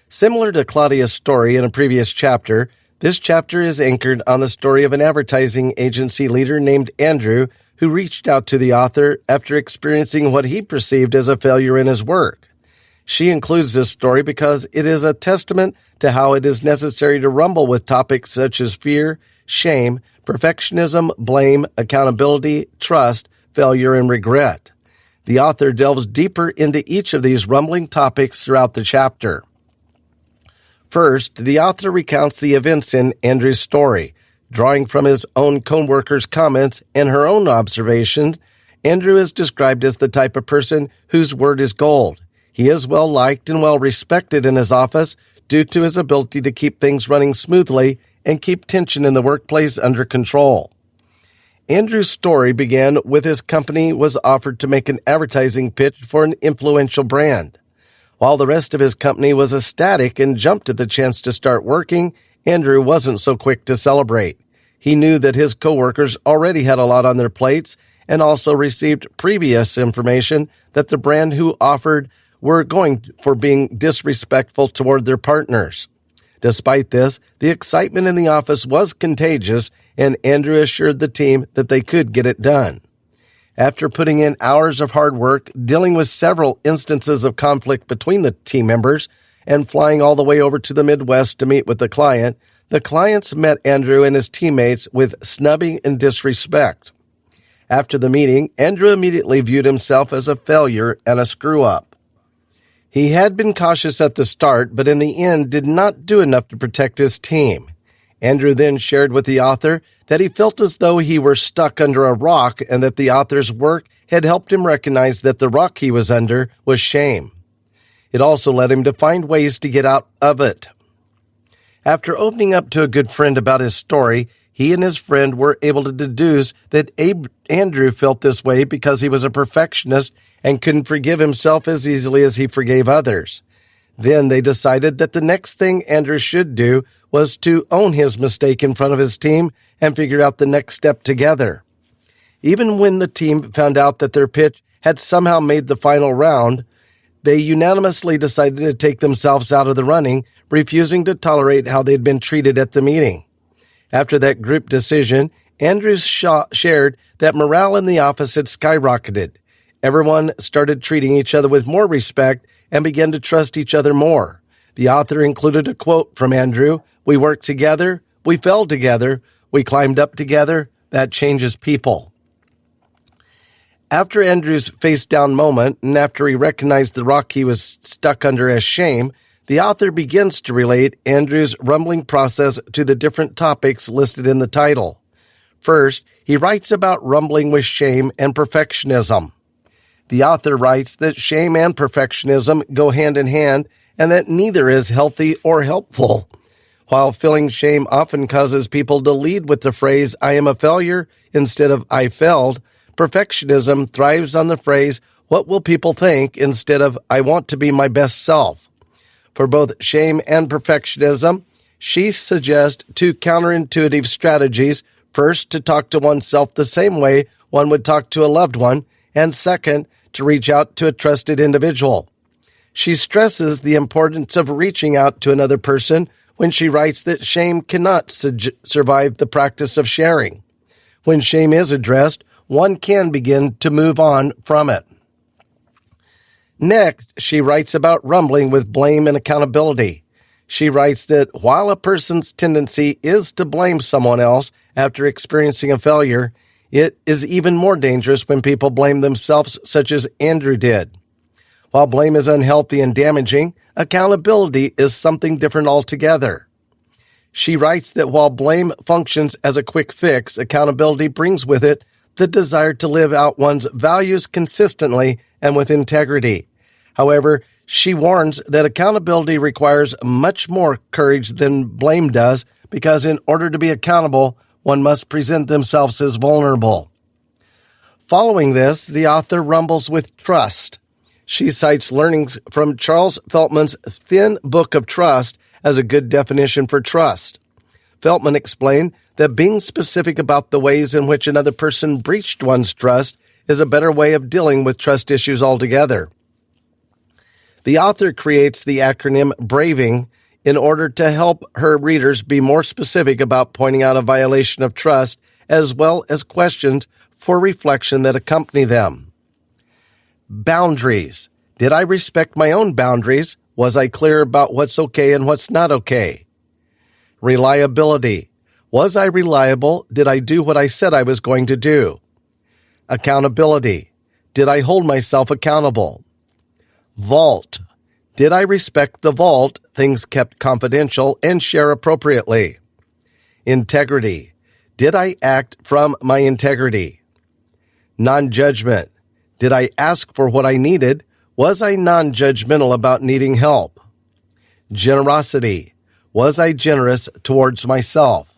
Similar to Claudia's story in a previous chapter, this chapter is anchored on the story of an advertising agency leader named Andrew who reached out to the author after experiencing what he perceived as a failure in his work. She includes this story because it is a testament to how it is necessary to rumble with topics such as fear, shame, perfectionism, blame, accountability, trust, failure, and regret. The author delves deeper into each of these rumbling topics throughout the chapter. First, the author recounts the events in Andrew's story. Drawing from his own co-workers' comments and her own observations, Andrew is described as the type of person whose word is gold. He is well-liked and well-respected in his office due to his ability to keep things running smoothly and keep tension in the workplace under control. Andrew's story began with his company was offered to make an advertising pitch for an influential brand. While the rest of his company was ecstatic and jumped at the chance to start working, Andrew wasn't so quick to celebrate. He knew that his coworkers already had a lot on their plates and also received previous information that the brand who offered were going for being disrespectful toward their partners. Despite this, the excitement in the office was contagious, and Andrew assured the team that they could get it done. After putting in hours of hard work, dealing with several instances of conflict between the team members, and flying all the way over to the Midwest to meet with the client, The clients met Andrew and his teammates with snubbing and disrespect. After the meeting, Andrew immediately viewed himself as a failure and a screw-up. He had been cautious at the start, but in the end did not do enough to protect his team. Andrew then shared with the author that he felt as though he were stuck under a rock and that the author's work had helped him recognize that the rock he was under was shame. It also led him to find ways to get out of it. After opening up to a good friend about his story, he and his friend were able to deduce that Andrew felt this way because he was a perfectionist and couldn't forgive himself as easily as he forgave others. Then they decided that the next thing Andrew should do was to own his mistake in front of his team and figure out the next step together. Even when the team found out that their pitch had somehow made the final round, they unanimously decided to take themselves out of the running, refusing to tolerate how they'd been treated at the meeting. After that group decision, Andrews shared that morale in the office had skyrocketed. Everyone started treating each other with more respect and began to trust each other more. The author included a quote from Andrew: "We worked together, we fell together, we climbed up together. That changes people." After Andrew's face-down moment, and after he recognized the rock he was stuck under as shame, the author begins to relate Andrew's rumbling process to the different topics listed in the title. First, he writes about rumbling with shame and perfectionism. The author writes that shame and perfectionism go hand in hand and that neither is healthy or helpful. While feeling shame often causes people to lead with the phrase, "I am a failure," instead of "I failed," perfectionism thrives on the phrase, "What will people think?" instead of "I want to be my best self." For both shame and perfectionism, she suggests two counterintuitive strategies. First, to talk to oneself the same way one would talk to a loved one, and second, to reach out to a trusted individual. She stresses the importance of reaching out to another person when she writes that shame cannot survive the practice of sharing. When shame is addressed, one can begin to move on from it. Next, she writes about rumbling with blame and accountability. She writes that while a person's tendency is to blame someone else after experiencing a failure, it is even more dangerous when people blame themselves, such as Andrew did. While blame is unhealthy and damaging, accountability is something different altogether. She writes that while blame functions as a quick fix, accountability brings with it the desire to live out one's values consistently and with integrity. However, she warns that accountability requires much more courage than blame does, because in order to be accountable, one must present themselves as vulnerable. Following this, the author rumbles with trust. She cites learnings from Charles Feltman's Thin Book of Trust as a good definition for trust. Feltman explained that being specific about the ways in which another person breached one's trust is a better way of dealing with trust issues altogether. The author creates the acronym BRAVING in order to help her readers be more specific about pointing out a violation of trust, as well as questions for reflection that accompany them. Boundaries. Did I respect my own boundaries? Was I clear about what's okay and what's not okay? Reliability. Was I reliable? Did I do what I said I was going to do? Accountability. Did I hold myself accountable? Vault. Did I respect the vault, things kept confidential, and share appropriately? Integrity. Did I act from my integrity? Non-judgment. Did I ask for what I needed? Was I non-judgmental about needing help? Generosity. Was I generous towards myself?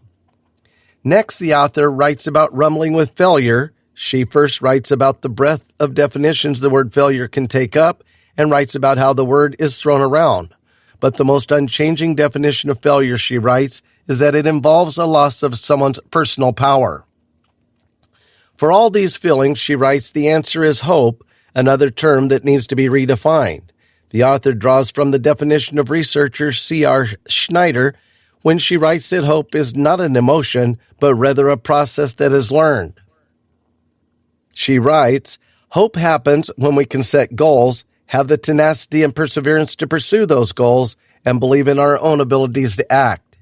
Next, the author writes about rumbling with failure. She first writes about the breadth of definitions the word failure can take up, and writes about how the word is thrown around. But the most unchanging definition of failure, she writes, is that it involves a loss of someone's personal power. For all these feelings, she writes, the answer is hope, another term that needs to be redefined. The author draws from the definition of researcher C.R. Schneider when she writes that hope is not an emotion, but rather a process that is learned. She writes, hope happens when we can set goals, have the tenacity and perseverance to pursue those goals, and believe in our own abilities to act.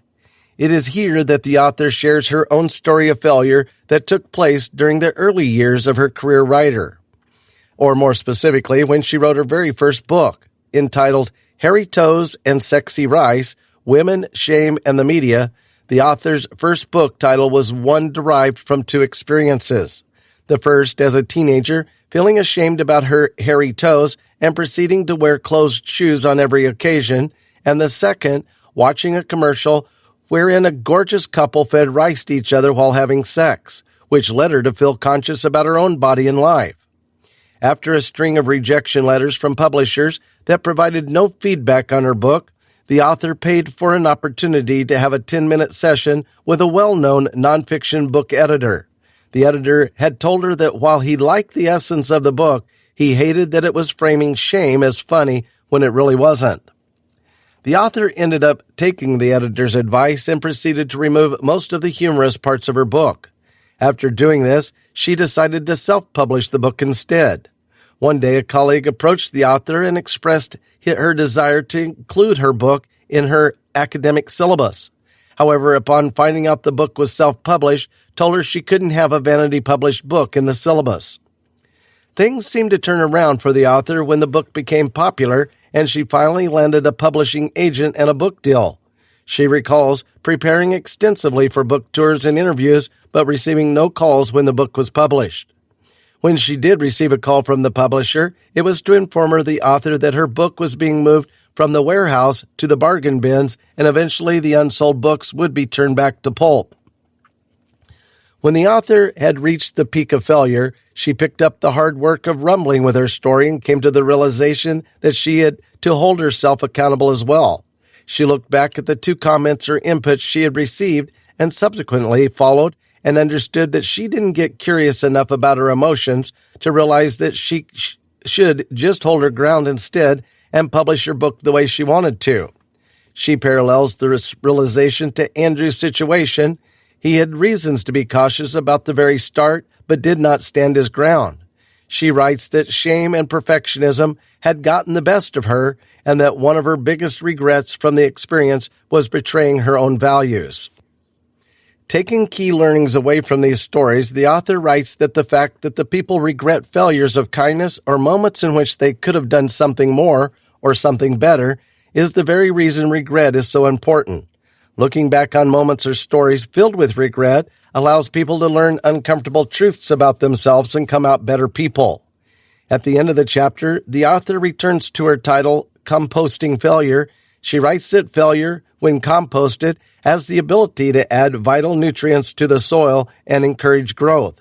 It is here that the author shares her own story of failure that took place during the early years of her career writer, or more specifically, when she wrote her very first book, entitled Hairy Toes and Sexy Rice, Women, Shame, and the Media. The author's first book title was one derived from two experiences. The first, as a teenager, feeling ashamed about her hairy toes and proceeding to wear closed shoes on every occasion, and the second, watching a commercial wherein a gorgeous couple fed rice to each other while having sex, which led her to feel conscious about her own body and life. After a string of rejection letters from publishers that provided no feedback on her book, the author paid for an opportunity to have a 10-minute session with a well-known nonfiction book editor. The editor had told her that while he liked the essence of the book, he hated that it was framing shame as funny when it really wasn't. The author ended up taking the editor's advice and proceeded to remove most of the humorous parts of her book. After doing this, she decided to self-publish the book instead. One day, a colleague approached the author and expressed her desire to include her book in her academic syllabus. However, upon finding out the book was self-published, told her she couldn't have a vanity-published book in the syllabus. Things seemed to turn around for the author when the book became popular and she finally landed a publishing agent and a book deal. She recalls preparing extensively for book tours and interviews, but receiving no calls when the book was published. When she did receive a call from the publisher, it was to inform her, the author, that her book was being moved from the warehouse to the bargain bins, and eventually the unsold books would be turned back to pulp. When the author had reached the peak of failure, she picked up the hard work of rumbling with her story and came to the realization that she had to hold herself accountable as well. She looked back at the 2 comments or inputs she had received and subsequently followed and understood that she didn't get curious enough about her emotions to realize that she should just hold her ground instead and publish her book the way she wanted to. She parallels the realization to Andrew's situation. He had reasons to be cautious about the very start, but did not stand his ground. She writes that shame and perfectionism had gotten the best of her, and that one of her biggest regrets from the experience was betraying her own values. Taking key learnings away from these stories, the author writes that the fact that the people regret failures of kindness or moments in which they could have done something more or something better is the very reason regret is so important. Looking back on moments or stories filled with regret allows people to learn uncomfortable truths about themselves and come out better people. At the end of the chapter, the author returns to her title, Composting Failure. She writes that failure, when composted, has the ability to add vital nutrients to the soil and encourage growth.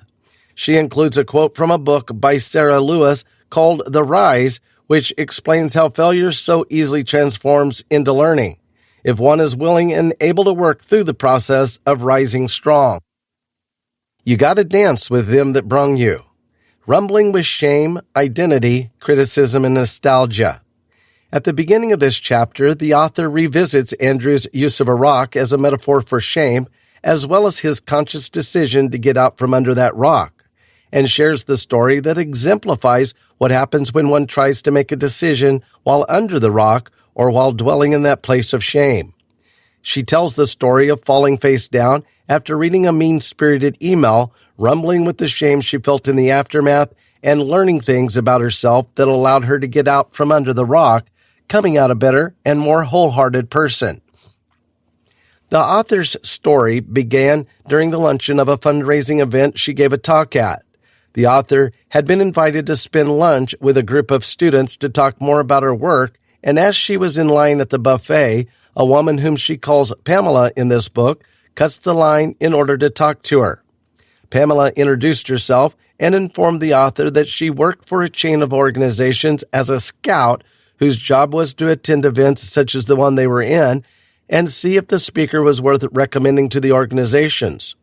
She includes a quote from a book by Sarah Lewis called The Rise, which explains how failure so easily transforms into learning, if one is willing and able to work through the process of rising strong. You gotta dance with them that brung you. Rumbling with shame, identity, criticism, and nostalgia. At the beginning of this chapter, the author revisits Andrew's use of a rock as a metaphor for shame, as well as his conscious decision to get out from under that rock, and shares the story that exemplifies what happens when one tries to make a decision while under the rock or while dwelling in that place of shame. She tells the story of falling face down after reading a mean-spirited email, rumbling with the shame she felt in the aftermath, and learning things about herself that allowed her to get out from under the rock, coming out a better and more wholehearted person. The author's story began during the luncheon of a fundraising event she gave a talk at. The author had been invited to spend lunch with a group of students to talk more about her work, and as she was in line at the buffet, a woman whom she calls Pamela in this book cuts the line in order to talk to her. Pamela introduced herself and informed the author that she worked for a chain of organizations as a scout whose job was to attend events such as the one they were in and see if the speaker was worth recommending to the organizations.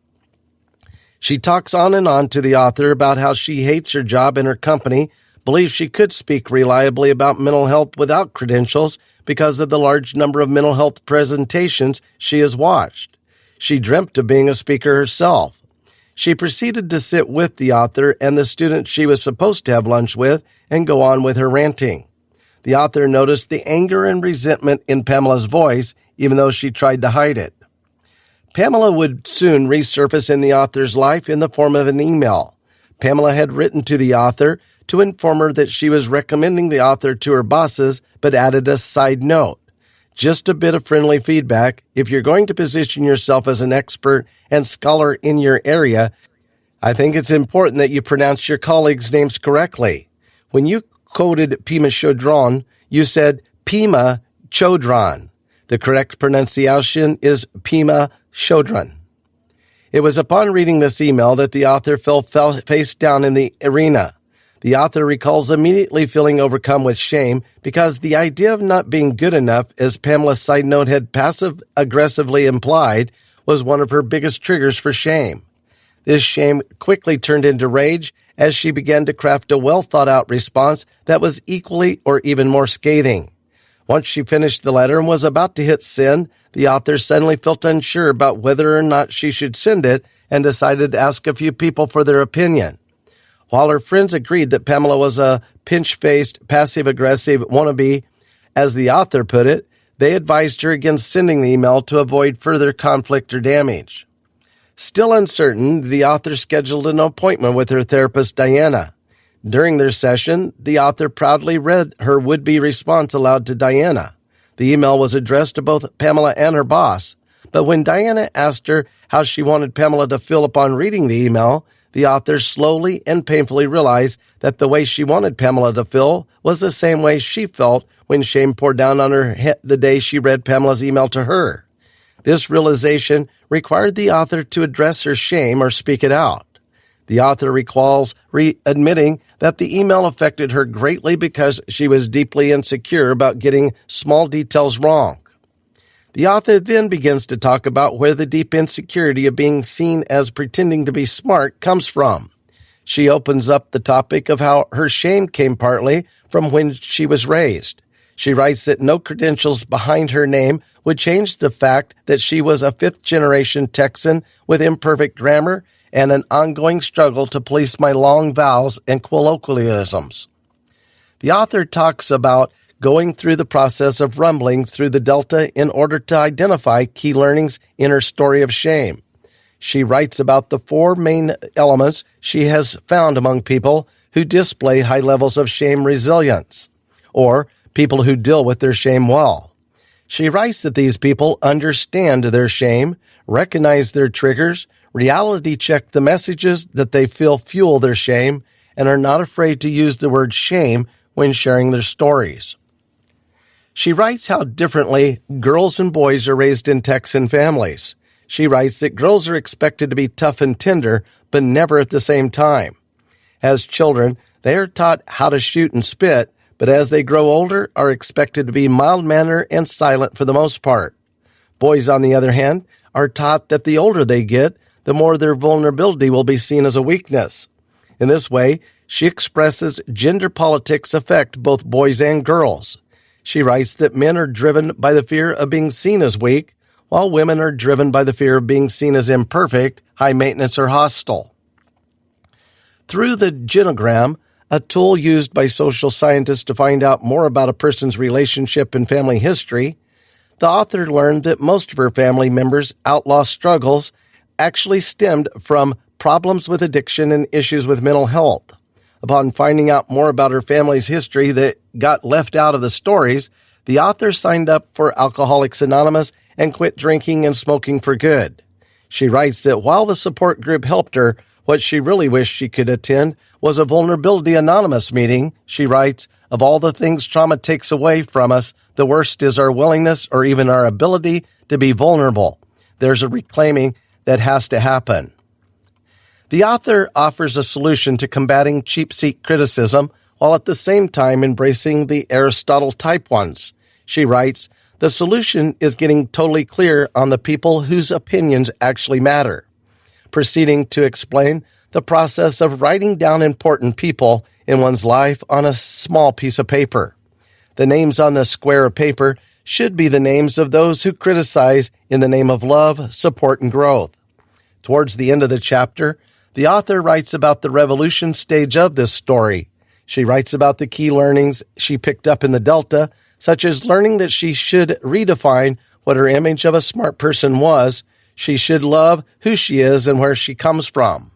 She talks on and on to the author about how she hates her job and her company, believes she could speak reliably about mental health without credentials because of the large number of mental health presentations she has watched. She dreamt of being a speaker herself. She proceeded to sit with the author and the student she was supposed to have lunch with and go on with her ranting. The author noticed the anger and resentment in Pamela's voice, even though she tried to hide it. Pamela would soon resurface in the author's life in the form of an email. Pamela had written to the author to inform her that she was recommending the author to her bosses, but added a side note. Just a bit of friendly feedback. If you're going to position yourself as an expert and scholar in your area, I think it's important that you pronounce your colleagues' names correctly. When you quoted Pema Chodron, you said Pema Chodron. The correct pronunciation is Pema Chodron. It was upon reading this email that the author fell face down in the arena. The author recalls immediately feeling overcome with shame because the idea of not being good enough, as Pamela's side note had passive-aggressively implied, was one of her biggest triggers for shame. This shame quickly turned into rage as she began to craft a well-thought-out response that was equally or even more scathing. Once she finished the letter and was about to hit send, the author suddenly felt unsure about whether or not she should send it and decided to ask a few people for their opinion. While her friends agreed that Pamela was a pinch-faced, passive-aggressive wannabe, as the author put it, they advised her against sending the email to avoid further conflict or damage. Still uncertain, the author scheduled an appointment with her therapist, Diana. During their session, the author proudly read her would-be response aloud to Diana. The email was addressed to both Pamela and her boss, but when Diana asked her how she wanted Pamela to feel upon reading the email, the author slowly and painfully realized that the way she wanted Pamela to feel was the same way she felt when shame poured down on her the day she read Pamela's email to her. This realization required the author to address her shame or speak it out. The author recalls admitting that the email affected her greatly because she was deeply insecure about getting small details wrong. The author then begins to talk about where the deep insecurity of being seen as pretending to be smart comes from. She opens up the topic of how her shame came partly from when she was raised. She writes that no credentials behind her name would change the fact that she was a fifth-generation Texan with imperfect grammar and an ongoing struggle to police my long vowels and colloquialisms. The author talks about going through the process of rumbling through the Delta in order to identify key learnings in her story of shame. She writes about the four main elements she has found among people who display high levels of shame resilience, or people who deal with their shame well. She writes that these people understand their shame, recognize their triggers, reality check the messages that they feel fuel their shame, and are not afraid to use the word shame when sharing their stories. She writes how differently girls and boys are raised in Texan families. She writes that girls are expected to be tough and tender, but never at the same time. As children, they are taught how to shoot and spit, but as they grow older, are expected to be mild-mannered and silent for the most part. Boys, on the other hand, are taught that the older they get, the more their vulnerability will be seen as a weakness. In this way, she expresses gender politics affect both boys and girls. She writes that men are driven by the fear of being seen as weak, while women are driven by the fear of being seen as imperfect, high-maintenance, or hostile. Through the genogram, a tool used by social scientists to find out more about a person's relationship and family history, the author learned that most of her family members' outlaw struggles actually stemmed from problems with addiction and issues with mental health. Upon finding out more about her family's history that got left out of the stories, the author signed up for Alcoholics Anonymous and quit drinking and smoking for good. She writes that while the support group helped her, what she really wished she could attend was a Vulnerability Anonymous meeting. She writes, "Of all the things trauma takes away from us, the worst is our willingness or even our ability to be vulnerable. There's a reclaiming that has to happen." The author offers a solution to combating cheap seat criticism while at the same time embracing the Aristotle-type ones. She writes, "The solution is getting totally clear on the people whose opinions actually matter," proceeding to explain the process of writing down important people in one's life on a small piece of paper. The names on the square of paper should be the names of those who criticize in the name of love, support, and growth. Towards the end of the chapter, the author writes about the revolution stage of this story. She writes about the key learnings she picked up in the Delta, such as learning that she should redefine what her image of a smart person was. She should love who she is and where she comes from.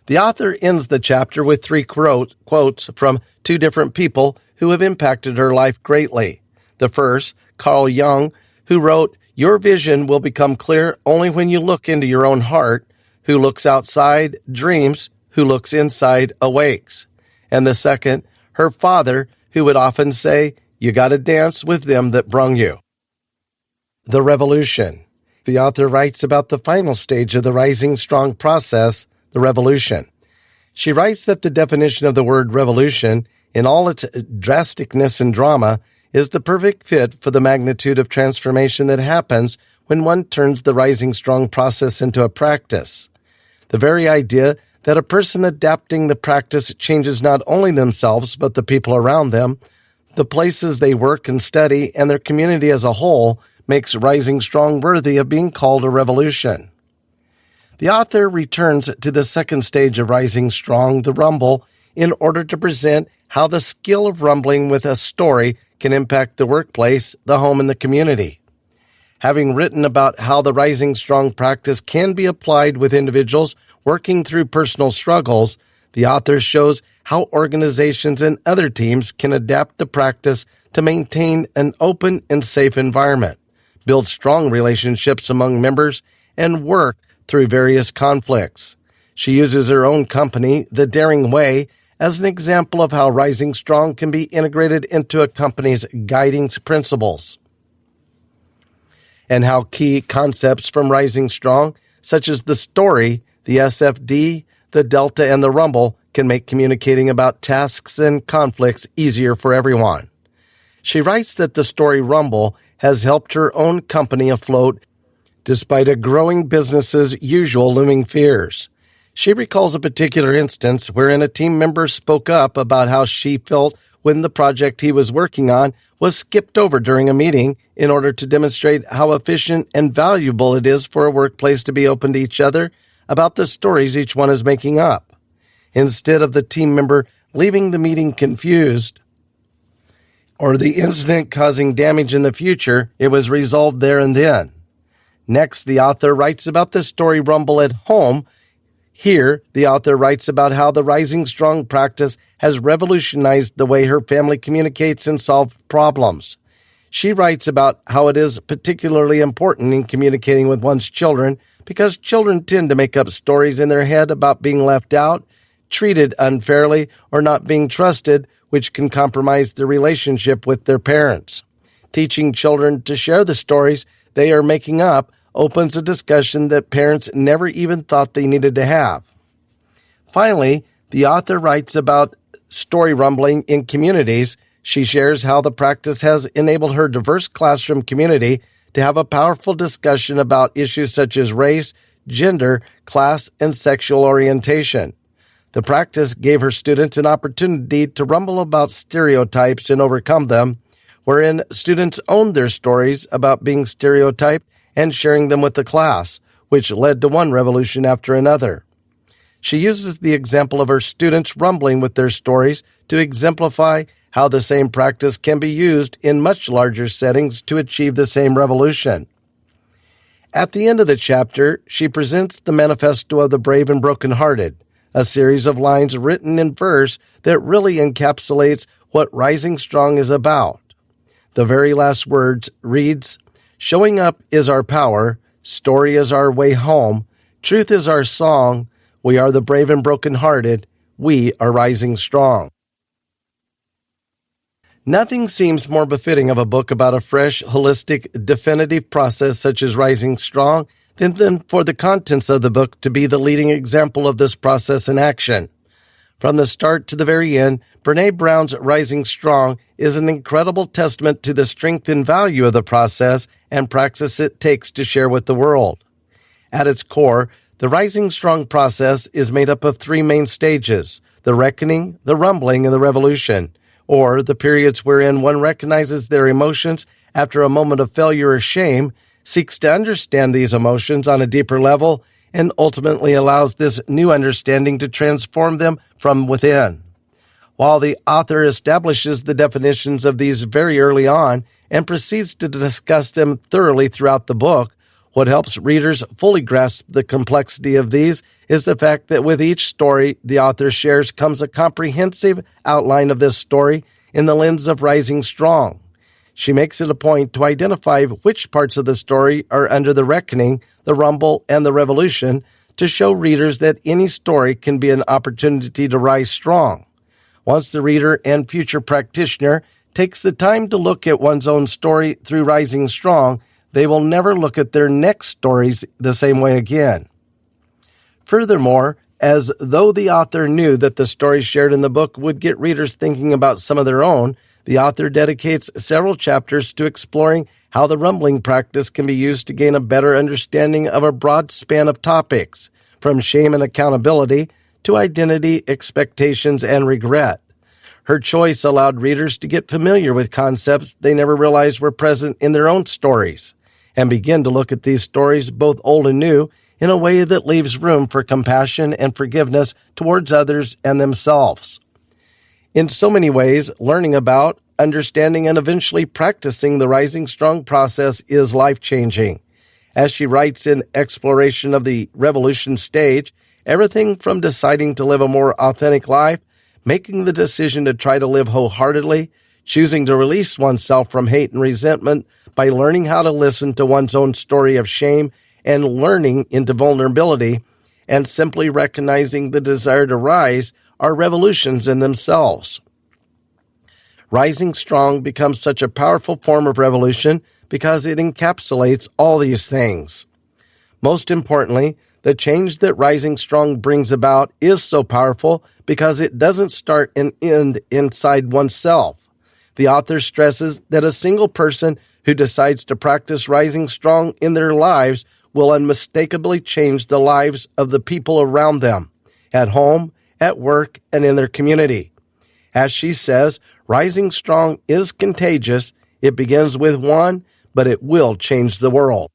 The author ends the chapter with three quotes from two different people who have impacted her life greatly. The first, Carl Jung, who wrote, "Your vision will become clear only when you look into your own heart. Who looks outside dreams, who looks inside awakes." And the second, her father, who would often say, "You gotta dance with them that brung you." The revolution. The author writes about the final stage of the rising strong process, the revolution. She writes that the definition of the word revolution, in all its drasticness and drama, is the perfect fit for the magnitude of transformation that happens when one turns the rising strong process into a practice. The very idea that a person adapting the practice changes not only themselves but the people around them, the places they work and study, and their community as a whole makes rising strong worthy of being called a revolution. The author returns to the second stage of rising strong, the rumble, in order to present how the skill of rumbling with a story can impact the workplace, the home, and the community. Having written about how the rising strong practice can be applied with individuals working through personal struggles, the author shows how organizations and other teams can adapt the practice to maintain an open and safe environment, build strong relationships among members, and work through various conflicts. She uses her own company, The Daring Way, as an example of how rising strong can be integrated into a company's guiding principles, and how key concepts from rising strong, such as the story, the SFD, the delta, and the rumble, can make communicating about tasks and conflicts easier for everyone. She writes that the story rumble has helped her own company afloat despite a growing business's usual looming fears. She recalls a particular instance wherein a team member spoke up about how she felt when the project he was working on was skipped over during a meeting in order to demonstrate how efficient and valuable it is for a workplace to be open to each other about the stories each one is making up. Instead of the team member leaving the meeting confused or the incident causing damage in the future, it was resolved there and then. Next, the author writes about the story rumble at home. Here, the author writes about how the rising strong practice has revolutionized the way her family communicates and solves problems. She writes about how it is particularly important in communicating with one's children because children tend to make up stories in their head about being left out, treated unfairly, or not being trusted, which can compromise their relationship with their parents. Teaching children to share the stories they are making up opens a discussion that parents never even thought they needed to have. Finally, the author writes about story rumbling in communities. She shares how the practice has enabled her diverse classroom community to have a powerful discussion about issues such as race, gender, class, and sexual orientation. The practice gave her students an opportunity to rumble about stereotypes and overcome them, wherein students owned their stories about being stereotyped and sharing them with the class, which led to one revolution after another. She uses the example of her students rumbling with their stories to exemplify how the same practice can be used in much larger settings to achieve the same revolution. At the end of the chapter, she presents the Manifesto of the Brave and Brokenhearted, a series of lines written in verse that really encapsulates what Rising Strong is about. The very last words reads, "Showing up is our power, story is our way home, truth is our song, we are the brave and brokenhearted, we are rising strong." Nothing seems more befitting of a book about a fresh, holistic, definitive process such as Rising Strong than for the contents of the book to be the leading example of this process in action. From the start to the very end, Brené Brown's Rising Strong is an incredible testament to the strength and value of the process and practice it takes to share with the world. At its core, the Rising Strong process is made up of three main stages: the reckoning, the rumbling, and the revolution, or the periods wherein one recognizes their emotions after a moment of failure or shame, seeks to understand these emotions on a deeper level, and ultimately allows this new understanding to transform them from within. While the author establishes the definitions of these very early on and proceeds to discuss them thoroughly throughout the book, What helps readers fully grasp the complexity of these is the fact that with each story the author shares comes a comprehensive outline of this story in the lens of rising strong. She makes it a point to identify which parts of the story are under the reckoning, the rumble, and the revolution to show readers that any story can be an opportunity to rise strong. Once the reader and future practitioner takes the time to look at one's own story through rising strong, they will never look at their next stories the same way again. Furthermore, as though the author knew that the stories shared in the book would get readers thinking about some of their own, the author dedicates several chapters to exploring how the rumbling practice can be used to gain a better understanding of a broad span of topics, from shame and accountability to identity, expectations, and regret. Her choice allowed readers to get familiar with concepts they never realized were present in their own stories, and begin to look at these stories, both old and new, in a way that leaves room for compassion and forgiveness towards others and themselves. In so many ways, learning about, understanding, and eventually practicing the Rising Strong process is life-changing. As she writes in Exploration of the Revolution Stage, everything from deciding to live a more authentic life, making the decision to try to live wholeheartedly, choosing to release oneself from hate and resentment by learning how to listen to one's own story of shame and learning into vulnerability, and simply recognizing the desire to rise are revolutions in themselves. Rising strong becomes such a powerful form of revolution because it encapsulates all these things. Most importantly, the change that Rising Strong brings about is so powerful because it doesn't start and end inside oneself. The author stresses that a single person who decides to practice Rising Strong in their lives will unmistakably change the lives of the people around them, at home, at work, and in their community. As she says, Rising Strong is contagious. It begins with one, but it will change the world.